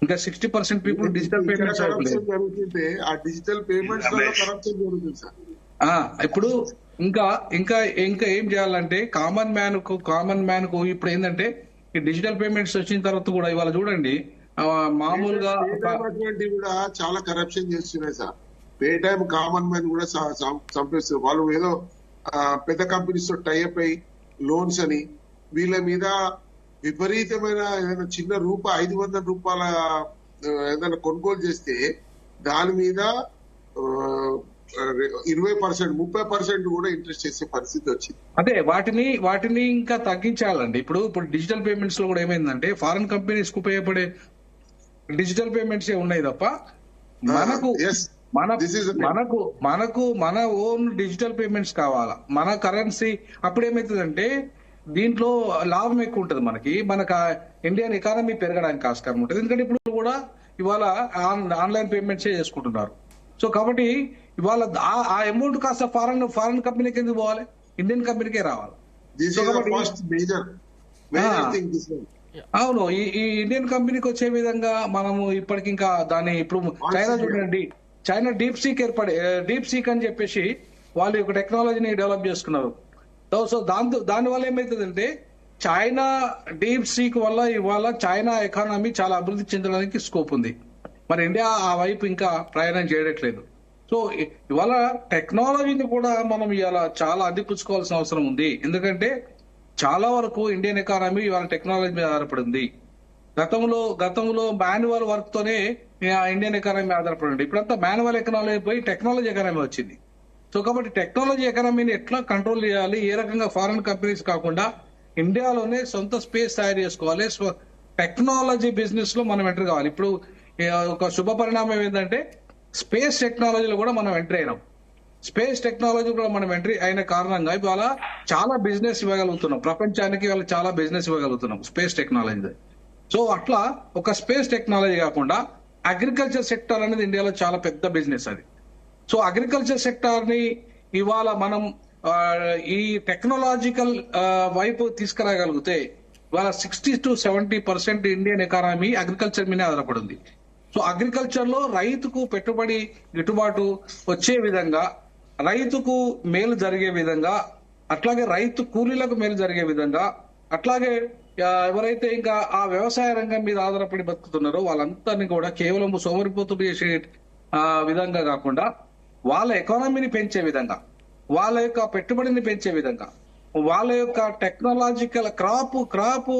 ఇంకా 60% పీపుల్ డిజిటల్ పేమెంట్స్ జరుగుతుంటే ఆ డిజిటల్ పేమెంట్స్ కరప్షన్ జరుగుతుంది సార్. ఇప్పుడు ఇంకా ఇంకా ఇంకా ఏం చేయాలంటే కామన్ మ్యాన్ కు ఇప్పుడు ఏంటంటే ఈ డిజిటల్ పేమెంట్స్ వచ్చిన తర్వాత కూడా ఇవాళ చూడండి మామూలుగా కూడా చాలా కరప్షన్ చేస్తున్నాయి sir. Pay time common man కూడా చంపేస్తారు. వాళ్ళు ఏదో పెద్ద కంపెనీస్ తో టైఅప్ అయ్యి లోన్స్ అని వీళ్ళ మీద విపరీతమైన ఏదైనా చిన్న 500 రూపాయల ఏదైనా కొనుగోలు చేస్తే దాని మీద 20%, 30% కూడా ఇంట్రెస్ట్ చేసే పరిస్థితి వచ్చింది. అదే వాటిని ఇంకా తగ్గించాలండి. ఇప్పుడు డిజిటల్ పేమెంట్స్ లో కూడా ఏమైందంటే ఫారెన్ కంపెనీస్ కు ఉపయోగపడే డిజిటల్ పేమెంట్స్ ఉన్నాయి తప్ప మనకు మన ఓన్ డిజిటల్ పేమెంట్స్ కావాలా, మన కరెన్సీ. అప్పుడు ఏమైతుందంటే దీంట్లో లాభం ఎక్కువ ఉంటుంది మనకు ఇండియన్ ఎకానమీ పెరగడానికి ఆస్కారం ఉంటుంది. ఎందుకంటే ఇప్పుడు కూడా ఇవాళ ఆన్లైన్ పేమెంట్స్ చేసుకుంటున్నారు. సో కాబట్టి ఇవాళ ఆ అమౌంట్ కాస్త ఫారెన్ కంపెనీకి ఎందుకు పోవాలి, ఇండియన్ కంపెనీకే రావాలి. అవును, ఈ ఇండియన్ కంపెనీకి వచ్చే విధంగా మనము ఇప్పటికింకా దాన్ని ఇప్పుడు చైనా చూడండి, చైనా డీప్ సీక్ అని చెప్పేసి వాళ్ళు ఒక టెక్నాలజీని డెవలప్ చేసుకున్నారు. సో దానివల్ల ఏమవుతుందంటే చైనా డీప్ సీక్ వల్ల ఇవాళ చైనా ఎకానమీ చాలా అభివృద్ధి చెందడానికి స్కోప్ ఉంది. మరి ఇండియా ఆ వైపు ఇంకా ప్రయాణం చేయట్లేదు. సో ఇవాళ టెక్నాలజీని కూడా మనం ఇవాళ చాలా అందిపుచ్చుకోవాల్సిన అవసరం ఉంది. ఎందుకంటే చాలా వరకు ఇండియన్ ఎకానమీ ఇవాళ టెక్నాలజీ మీద ఆధారపడింది. గతంలో మాన్యువల్ వర్క్ తోనే ఇండియన్ ఎకానమీ ఆధారపడింది. ఇప్పుడంతా మాన్యువల్ ఎకానమీ పోయి టెక్నాలజీ ఎకానమీ వచ్చింది. సో కాబట్టి టెక్నాలజీ ఎకానమీని ఎట్లా కంట్రోల్ చేయాలి, ఏ రకంగా ఫారెన్ కంపెనీస్ కాకుండా ఇండియాలోనే సొంత స్పేస్ తయారు చేసుకోవాలి, టెక్నాలజీ బిజినెస్ లో మనం ఎంటర్ కావాలి. ఇప్పుడు ఒక శుభ పరిణామం ఏంటంటే స్పేస్ టెక్నాలజీలో కూడా మనం ఎంట్రీ అయినాం. స్పేస్ టెక్నాలజీ కూడా మనం ఎంట్రీ అయిన కారణంగా ఇవాళ చాలా బిజినెస్ ఇవ్వగలుగుతున్నాం, ప్రపంచానికి ఇవాళ చాలా బిజినెస్ ఇవ్వగలుగుతున్నాం స్పేస్ టెక్నాలజీ. సో అట్లా ఒక స్పేస్ టెక్నాలజీ కాకుండా అగ్రికల్చర్ సెక్టర్ అనేది ఇండియాలో చాలా పెద్ద బిజినెస్ అది. సో అగ్రికల్చర్ సెక్టార్ ని ఇవాళ మనం ఈ టెక్నాలజికల్ వైపు తీసుకురాగలిగితే ఇవాళ 60 to 70% ఇండియన్ ఎకానమీ అగ్రికల్చర్ మీదే ఆధారపడింది. సో అగ్రికల్చర్ లో రైతుకు పెట్టుబడి గిట్టుబాటు వచ్చే విధంగా, రైతుకు మేలు జరిగే విధంగా, అట్లాగే రైతు కూలీలకు మేలు జరిగే విధంగా, అట్లాగే ఎవరైతే ఇంకా ఆ వ్యవసాయ రంగం మీద ఆధారపడి బతుకుతున్నారో వాళ్ళందరినీ కూడా కేవలం సోమరిపోతులు చేసే విధంగా కాకుండా వాళ్ళ ఎకానమీని పెంచే విధంగా, వాళ్ళ యొక్క పెట్టుబడిని పెంచే విధంగా, వాళ్ళ యొక్క టెక్నాలజికల్ క్రాప్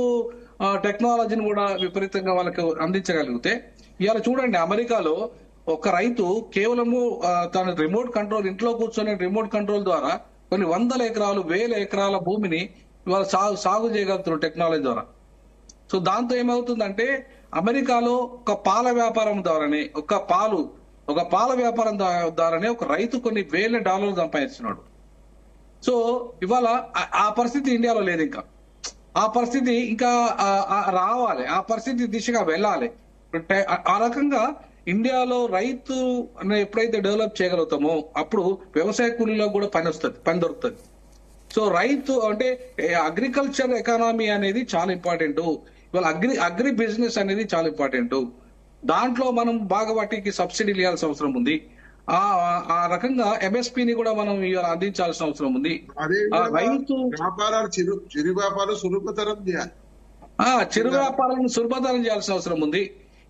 టెక్నాలజీని కూడా విపరీతంగా వాళ్ళకి అందించగలిగితే, ఇవాళ చూడండి అమెరికాలో ఒక రైతు కేవలము తన రిమోట్ కంట్రోల్, ఇంట్లో కూర్చొని రిమోట్ కంట్రోల్ ద్వారా కొన్ని 100 ఎకరాలు 1000 ఎకరాల భూమిని ఇవాళ సాగు చేయగలుగుతున్నారు టెక్నాలజీ ద్వారా. సో దాంతో ఏమవుతుందంటే అమెరికాలో ఒక పాల వ్యాపారం ద్వారానే, ఒక పాల వ్యాపారం ద్వారానే ఒక రైతు కొన్ని $1000 సంపాదిస్తున్నాడు. సో ఇవాళ ఆ పరిస్థితి ఇండియాలో లేదు. ఇంకా ఆ పరిస్థితి ఇంకా రావాలి, ఆ పరిస్థితి దిశగా వెళ్ళాలి. ఆ రకంగా ఇండియాలో రైతు ఎప్పుడైతే డెవలప్ చేయగలుగుతామో అప్పుడు వ్యవసాయ కూలీలో కూడా పని దొరుకుతుంది. సో రైతు అంటే అగ్రికల్చర్ ఎకానమీ అనేది చాలా ఇంపార్టెంట్. ఇవాళ అగ్రి బిజినెస్ అనేది చాలా ఇంపార్టెంట్. దాంట్లో మనం బాగా వాటికి సబ్సిడీలు ఇవ్వాల్సిన అవసరం ఉంది. ఆ రకంగా ఎంఎస్పీని కూడా మనం ఇవాళ అందించాల్సిన అవసరం ఉంది. రైతు వ్యాపారాలు చిరు వ్యాపారం సులభతరం చేయాలి, చిరు వ్యాపారాలను సులభతరం చేయాల్సిన అవసరం ఉంది.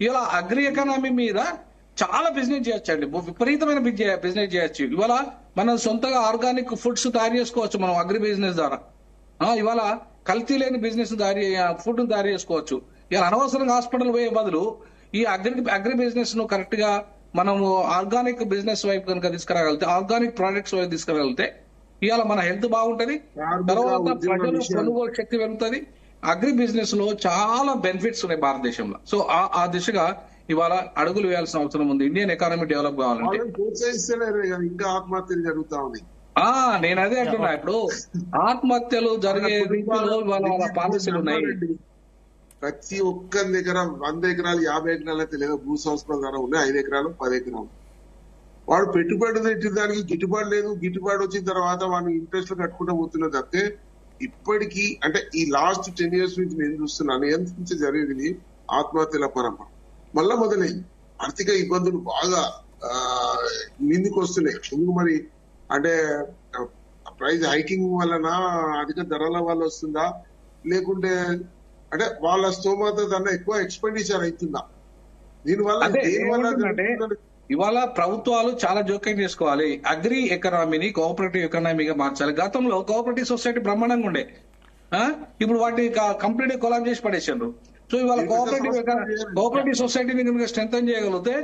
ఇవాళ అగ్రి ఎకానమీ మీద చాలా బిజినెస్ చేయొచ్చు అండి, విపరీతమైన బిజినెస్ చేయొచ్చు. ఇవాళ మనం సొంతగా ఆర్గానిక్ ఫుడ్స్ తయారు చేసుకోవచ్చు మనం అగ్రి బిజినెస్ ద్వారా. ఇవాళ కల్తీ లేని బిజినెస్ ఫుడ్ తయారు చేసుకోవచ్చు. ఇవాళ అనవసరంగా హాస్పిటల్ పోయే బదులు ఈ అగ్రి బిజినెస్ ను కరెక్ట్ గా మనము ఆర్గానిక్ బిజినెస్ వైపు కనుక తీసుకురాగలిగితే, ఆర్గానిక్ ప్రొడక్ట్స్ వైపు తీసుకురాగలిగితే ఇవాళ మన హెల్త్ బాగుంటది, తర్వాత ప్రజలు కొనుగోలు శక్తి పెరుగుతుంది. అగ్రి బిజినెస్ లో చాలా బెనిఫిట్స్ ఉన్నాయి భారతదేశంలో. సో ఆ దిశగా ఇవాళ అడుగులు వేయాల్సిన అవసరం ఉంది ఇండియన్ ఎకానమీ డెవలప్ కావాలంటే. ఇంకా ఆత్మహత్యలు జరుగుతా ఉన్నాయి. నేను అదే అంటున్నా, ఇప్పుడు ఆత్మహత్యలు జరిగే రీతిలో వాళ్ళ పాలసీలు ఉన్నాయి. ప్రతి ఒక్క దగ్గర 100 ఎకరాలు 50 ఎకరాలు అయితే లేదా భూ సంస్కరణ ద్వారా ఉన్నాయి, 5 ఎకరాలు 10 ఎకరాలు. వాడు పెట్టుబడి పెట్టిన దానికి గిట్టుబాటు లేదు, గిట్టుబాటు వచ్చిన తర్వాత వాడిని ఇంట్రెస్ట్ కట్టుకుంటూ పోతున్నది తప్పితే ఇప్పటికీ అంటే ఈ లాస్ట్ 10 years నుంచి నేను చూస్తున్నాను ఎంత నుంచి జరిగింది ఆత్మహత్యల పరంపర మళ్ళా మొదలైంది. ఆర్థిక ఇబ్బందులు బాగా ముందుకు వస్తున్నాయి. ఎందుకు మరి అంటే ప్రైస్ హైకింగ్ వలన అధిక ధరల వల్ల వస్తుందా, లేకుంటే అంటే వాళ్ళ స్తోమత కన్నా ఎక్కువ ఎక్స్పెండిచర్ అవుతుందా? దీనివల్ల ఇవాళ ప్రభుత్వాలు చాలా జోక్యం చేసుకోవాలి. అగ్రి ఎకనామీని కోఆపరేటివ్ ఎకనామీగా మార్చాలి. గతంలో కోఆపరేటివ్ సొసైటీ బ్రహ్మాండంగా ఉండే, ఇప్పుడు వాటిని కంప్లీట్ కొలాబ్ చేసి పడేసారు. సో ఇవాళ కోఆపరేటివ్ సొసైటీని కనుక స్ట్రెంథన్ చేయగలిగితే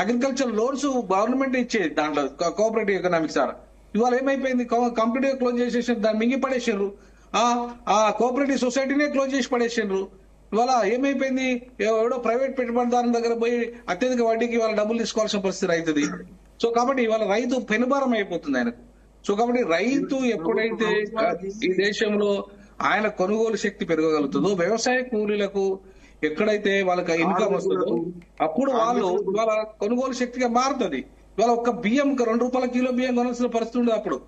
అగ్రికల్చర్ లోన్స్ గవర్నమెంట్ ఇచ్చేది దాంట్లో కోఆపరేటివ్ ఎకనామిక్స్ ద్వారా. ఇవాళ ఏమైపోయింది, కంప్లీట్ గా క్లోజ్ చేసేసారు, దాన్ని మింగి పడేసారు. ఆ కోఆపరేటివ్ సొసైటీనే క్లోజ్ చేసి పడేసారు. ఇవాళ ఏమైపోయింది, ఎవడో ప్రైవేట్ పెట్టుబడిదారుల దగ్గర పోయి అత్యధిక వడ్డీకి ఇవాళ డబ్బులు తీసుకోవాల్సిన పరిస్థితి రైతుది. సో కాబట్టి ఇవాళ రైతు పెనుభారం అయిపోతుంది ఆయనకు. సో కాబట్టి రైతు ఎప్పుడైతే ఈ దేశంలో ఆయన కొనుగోలు శక్తి పెరగగలుగుతుందో, వ్యవసాయ కూలీలకు ఎక్కడైతే వాళ్ళకి ఇన్కమ్ వస్తుందో అప్పుడు వాళ్ళు ఇవాళ కొనుగోలు శక్తిగా మారుతుంది. ఇవాళ ఒక బియ్యం ₹2 కిలో బియ్యం కొనాల్సిన పరిస్థితి ఉండదు.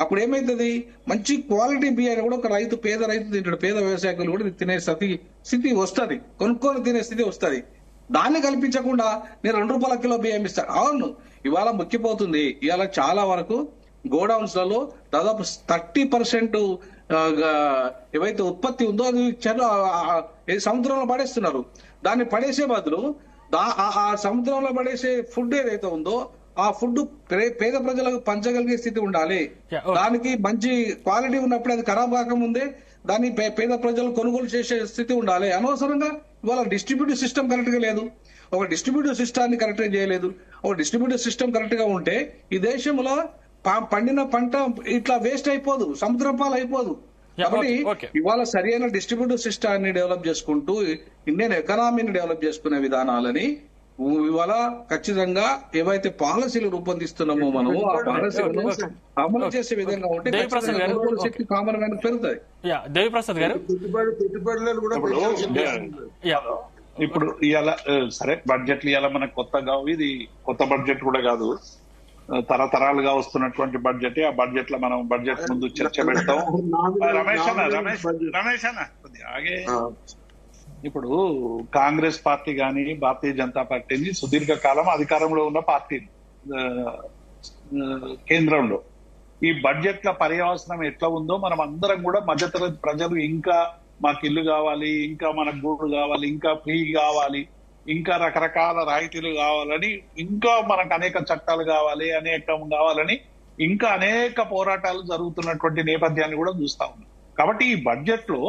అప్పుడు ఏమైతుంది, మంచి క్వాలిటీ బియ్యాన్ని కూడా ఒక పేద రైతు తింటాడు, పేద వ్యవసాయకులు కూడా తినే స్థితి వస్తుంది, కొనుక్కొని తినే స్థితి వస్తుంది. దాన్ని కల్పించకుండా నేను ₹2 కిలో బియ్యం ఇస్తాను. అవును, ఇవాళ ముక్కిపోతుంది. ఇవాళ చాలా వరకు గోడౌన్స్ లలో దాదాపు 30% ఏవైతే ఉత్పత్తి ఉందో అది సముద్రంలో పడేస్తున్నారు. దాన్ని పడేసే బదులు ఆ సముద్రంలో పడేసే ఫుడ్ ఏదైతే ఉందో ఆ ఫుడ్ పేద ప్రజలకు పంచగలిగే స్థితి ఉండాలి. దానికి మంచి క్వాలిటీ ఉన్నప్పుడు అది ఖరాబ్ కాకముందే దాన్ని పేద ప్రజలు కొనుగోలు చేసే స్థితి ఉండాలి. అనవసరంగా ఇవాళ డిస్ట్రిబ్యూటివ్ సిస్టమ్ కరెక్ట్ గా లేదు. ఒక డిస్ట్రిబ్యూటివ్ సిస్టాన్ని కరెక్ట్ గా చేయలేదు. ఒక డిస్ట్రిబ్యూటివ్ సిస్టమ్ కరెక్ట్ గా ఉంటే ఈ దేశంలో పండిన పంట ఇట్లా వేస్ట్ అయిపోదు, సముద్రం పాలు అయిపోదు. కాబట్టి ఇవాళ సరైన డిస్ట్రిబ్యూటివ్ సిస్టాన్ని డెవలప్ చేసుకుంటూ ఇండియన్ ఎకనామీని డెవలప్ చేసుకునే విధానాలని ఇవాళ ఖచ్చితంగా ఏవైతే పాలసీలు రూపొందిస్తున్నామో మనము ఆ పాలసీలను అమలు చేసే విధంగా ఉంటే శక్తి కామన్ మ్యాన్ పెరుగుతాయి. దేవిప్రసాద్ గారు, పెట్టుబడులను కూడా ఇప్పుడు ఇవాళ సరే బడ్జెట్లు ఇవాళ మనకు కొత్తగా, ఇది కొత్త బడ్జెట్ కూడా కాదు, తరతరాలుగా వస్తున్నటువంటి బడ్జెట్. ఆ బడ్జెట్ లో మనం బడ్జెట్ ముందు చర్చ పెడతాం. రమేష్ అన్న ఆగే. ఇప్పుడు కాంగ్రెస్ పార్టీ గాని భారతీయ జనతా పార్టీని సుదీర్ఘకాలం అధికారంలో ఉన్న పార్టీ కేంద్రంలో ఈ బడ్జెట్ల పర్యవసనం ఎట్లా ఉందో మనం అందరం కూడా మధ్యతరగతి ప్రజలు ఇంకా మాకు ఇల్లు కావాలి, ఇంకా మనకు గూడు కావాలి, ఇంకా ఫ్రీ కావాలి, ఇంకా రకరకాల రాయితీలు కావాలని, ఇంకా మనకు అనేక చట్టాలు కావాలి, అనేకం కావాలని ఇంకా అనేక పోరాటాలు జరుగుతున్నటువంటి నేపథ్యాన్ని కూడా చూస్తా ఉన్నాం. కాబట్టి ఈ బడ్జెట్ లో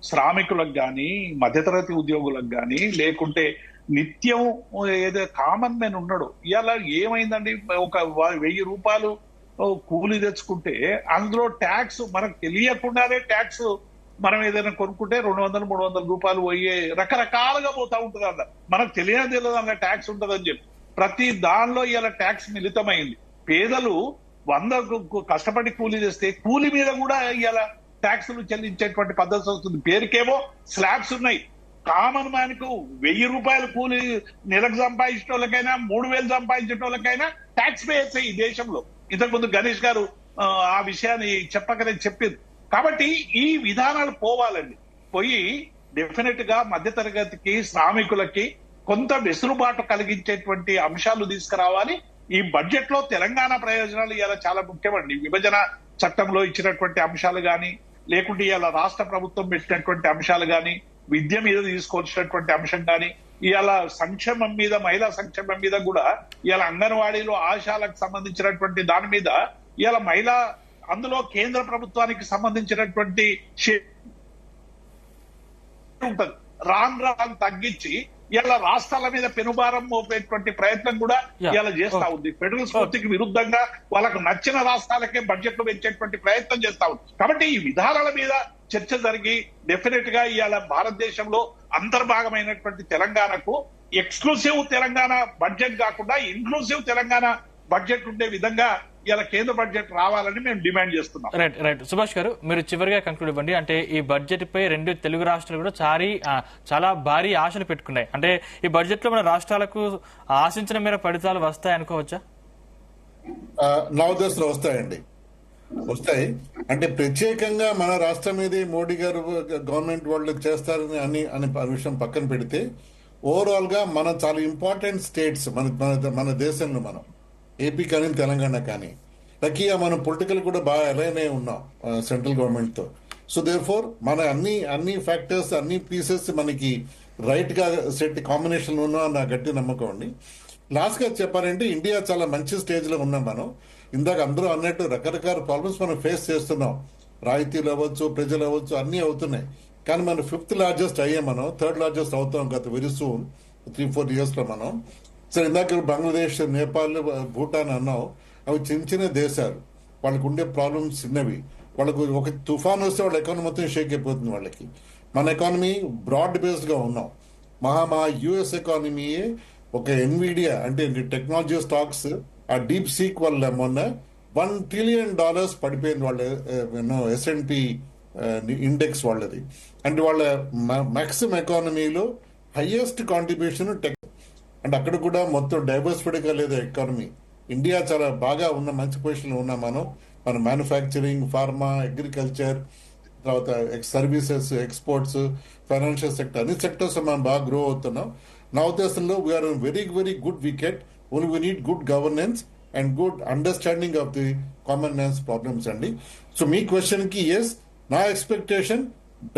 శ్రామికులకు గాని, మధ్యతరగతి ఉద్యోగులకు గాని, లేకుంటే నిత్యం ఏదో కామన్ మ్యాన్ ఉన్నాడు, ఇవాళ ఏమైందండి, ఒక 1000 రూపాయలు కూలి తెచ్చుకుంటే అందులో ట్యాక్స్ మనకు తెలియకుండానే ట్యాక్స్ మనం ఏదైనా కొనుక్కుంటే 200-300 రూపాయలు పోయే రకరకాలుగా పోతా ఉంటుంది అన్న. మనకు తెలియదు అన్న ట్యాక్స్ ఉంటుందని చెప్పి ప్రతి దానిలో ఇలా ట్యాక్స్ మిళితమైంది. పేదలు 100 కష్టపడి కూలీ చేస్తే కూలి మీద కూడా ఇలా ట్యాక్సులు చెల్లించేటువంటి పద్ధతి వస్తుంది. పేరుకేమో స్లాబ్స్ ఉన్నాయి. కామన్ మ్యాన్ కు 1000 రూపాయలు కూలి నెలకు సంపాదించిన వాళ్ళకైనా 3000 సంపాదించిన వాళ్ళకైనా ట్యాక్స్ పే చేస్తాయి ఈ దేశంలో. ఇంతకుముందు గణేష్ గారు ఆ విషయాన్ని చెప్పకనే చెప్పింది. కాబట్టి ఈ విధానాలు పోవాలండి. పోయి డెఫినెట్ గా మధ్యతరగతికి, శ్రామికులకి కొంత వెసులుబాటు కలిగించేటువంటి అంశాలు తీసుకురావాలి. ఈ బడ్జెట్ లో తెలంగాణ ప్రయోజనాలు ఇలా చాలా ముఖ్యమండి. విభజన చట్టంలో ఇచ్చినటువంటి అంశాలు గాని, లేకుంటే ఇలా రాష్ట్ర ప్రభుత్వం పెట్టినటువంటి అంశాలు గాని, విద్య మీద తీసుకొచ్చినటువంటి అంశం గాని, ఇవాళ సంక్షేమం మీద, మహిళా సంక్షేమం మీద కూడా ఇవాళ అంగన్వాడీలో ఆశాలకు సంబంధించినటువంటి దాని మీద ఇవాళ మహిళా, అందులో కేంద్ర ప్రభుత్వానికి సంబంధించినటువంటి ఉంటది. రాను తగ్గించి ఇలా రాష్ట్రాల మీద పెనుభారం మోపేటువంటి ప్రయత్నం కూడా ఇలా చేస్తా ఉంది. ఫెడరల్ స్ఫూర్తికి విరుద్ధంగా వాళ్ళకు నచ్చిన రాష్ట్రాలకే బడ్జెట్లు పెంచేటువంటి ప్రయత్నం చేస్తా ఉంది. కాబట్టి ఈ విధానాల మీద చర్చ జరిగి డెఫినెట్ గా ఇవాళ భారతదేశంలో అంతర్భాగమైనటువంటి తెలంగాణకు ఎక్స్క్లూసివ్ తెలంగాణ బడ్జెట్ కాకుండా ఇన్క్లూసివ్ తెలంగాణ బడ్జెట్ ఉండే విధంగా ఇలా కేంద్ర బడ్జెట్ రావాలని మేము డిమాండ్ చేస్తున్నాం. రైట్ సుభాష్ గారు, మీరు చివరిగా కంక్లూడ్ ఇవ్వండి. అంటే ఈ బడ్జెట్ పై 2 తెలుగు రాష్ట్రాలు కూడా చాలా భారీ ఆశలు పెట్టుకున్నాయి. అంటే ఈ బడ్జెట్ లో మన రాష్ట్రాలకు ఆశించిన మేర ఫలితాలు వస్తాయి అనుకోవచ్చా? నా ఉద్దేశంలో వస్తాయి. అంటే ప్రత్యేకంగా మన రాష్ట్రం మీద మోడీ గారు గవర్నమెంట్ వాళ్ళు చేస్తారని అనే విషయం పక్కన పెడితే ఓవరాల్ గా మన చాలా ఇంపార్టెంట్ స్టేట్స్ మన దేశంలో, మనం ఏపీ కానీ తెలంగాణ కానీ లక్కీగా మనం పొలిటికల్ కూడా బాగా అలైన్ అయి ఉన్నాం సెంట్రల్ గవర్నమెంట్ తో. సో దేర్ ఫోర్ మన అన్ని ఫ్యాక్టర్స్, అన్ని పీసెస్ మనకి రైట్ గా సెట్ కాంబినేషన్ ఉన్నా నా గట్టి నమ్మకం అండి. లాస్ట్ గా చెప్పాలంటే ఇండియా చాలా మంచి స్టేజ్ లో ఉన్నాం. మనం ఇందాక అందరూ అన్నట్టు రకరకాల ప్రాబ్లమ్స్ మనం ఫేస్ చేస్తున్నాం. రాయితీలు అవ్వచ్చు, ప్రజలు అవ్వచ్చు, అన్ని అవుతున్నాయి. కానీ మనం 5th లార్జెస్ట్ అయ్యాం, మనం 3rd లార్జెస్ట్ అవుతాం గత వెరీ సూన్ 3-4 years లో మనం. సరే, ఇందాక బంగ్లాదేశ్, నేపాల్, భూటాన్ అన్నాం. అవి చిన్న దేశాలు, వాళ్ళకు ఉండే ప్రాబ్లమ్స్ చిన్నవి. వాళ్ళకు ఒక తుఫాన్ వస్తే వాళ్ళ ఎకానమీ మొత్తం షేక్ అయిపోతుంది వాళ్ళకి. మన ఎకానమీ బ్రాడ్ బేస్డ్ గా ఉన్నాం. మహా యుఎస్ ఎకానమీయే ఒక ఎన్విడియా అంటే టెక్నాలజీ స్టాక్స్ ఆ డీప్ సీక్ వల్ల మొన్న $1 trillion పడిపోయింది వాళ్ళ S&P ఇండెక్స్ వాళ్ళది. అంటే వాళ్ళ మాక్సిమం ఎకానమీలో హైయెస్ట్ కాంట్రిబ్యూషన్ టెక్. అంటే అక్కడ కూడా మొత్తం డైవర్సిఫైడ్గా లేదు ఎకానమీ. ఇండియా చాలా బాగా ఉన్న మంచి పొజిషన్లో ఉన్నాం మనం. మన మ్యానుఫ్యాక్చరింగ్, ఫార్మా, అగ్రికల్చర్, తర్వాత సర్వీసెస్, ఎక్స్పోర్ట్స్, ఫైనాన్షియల్ సెక్టర్, అన్ని సెక్టర్స్ మనం బాగా గ్రో అవుతున్నాం. నా ఉద్దేశంలో we're very very good wicket. Only we need good governance and good understanding of the common man's problems అండి. సో మీ క్వశ్చన్ కి ఎస్, నా expectation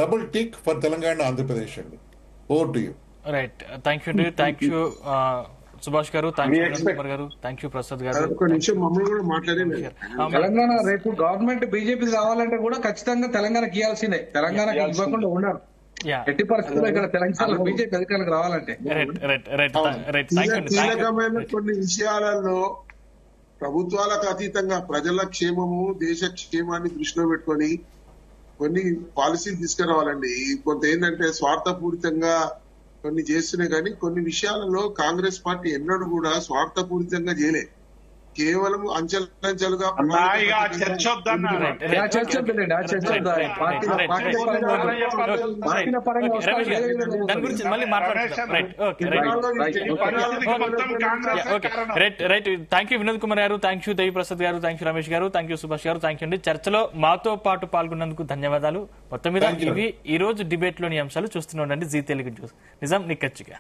double tick for Telangana Andhra Pradesh అండి. Over to you. Right, thank you అండి. Thank you Subhash గారు, thank you Kumar గారు, thank you Prasad గారు. ఒక నిమిషం మమ్మల్ని కూడా మాట్లాడలేదు. తెలంగాణ రేపు గవర్నమెంట్ బీజేపీ కావాలంటే కూడా ఖచ్చితంగా తెలంగాణకి ఇవ్వాల్సిందే. తెలంగాణకి ఇవ్వకుండా ఉండరు ఎట్టి పరిస్థితుల్లో. ఇక్కడ తెలంగాణ బీజేపీ అధికారులకు రావాలంటే. కీలకమైన కొన్ని విషయాలలో ప్రభుత్వాలకు అతీతంగా ప్రజల క్షేమము, దేశ క్షేమాన్ని దృష్టిలో పెట్టుకొని కొన్ని పాలసీలు తీసుకురావాలండి. కొంత ఏంటంటే స్వార్థపూరితంగా కొన్ని చేస్తున్నాయి, కానీ కొన్ని విషయాలలో కాంగ్రెస్ పార్టీ ఎన్నడూ కూడా స్వార్థపూరితంగా చేయలే. కేవలం అంచెలంచెలుగా చర్చ వద్దన్న దాని గురించి మళ్ళీ మాట్లాడతాం. Right, thank you Vinod Kumar గారు, థ్యాంక్ యూ దేవి ప్రసాద్ గారు, థ్యాంక్ యూ రమేష్ గారు, థ్యాంక్ యూ సుభాష్ గారు, థ్యాంక్ యూ అండి. చర్చలో మాతో పాటు పాల్గొన్నందుకు ధన్యవాదాలు. మొత్తం మీద ఇవి ఈ రోజు డిబేట్ లోని అంశాలు. చూస్తూనే ఉండండి జీ తెలుగు న్యూస్, నిజాం నిక్కచ్చిగా.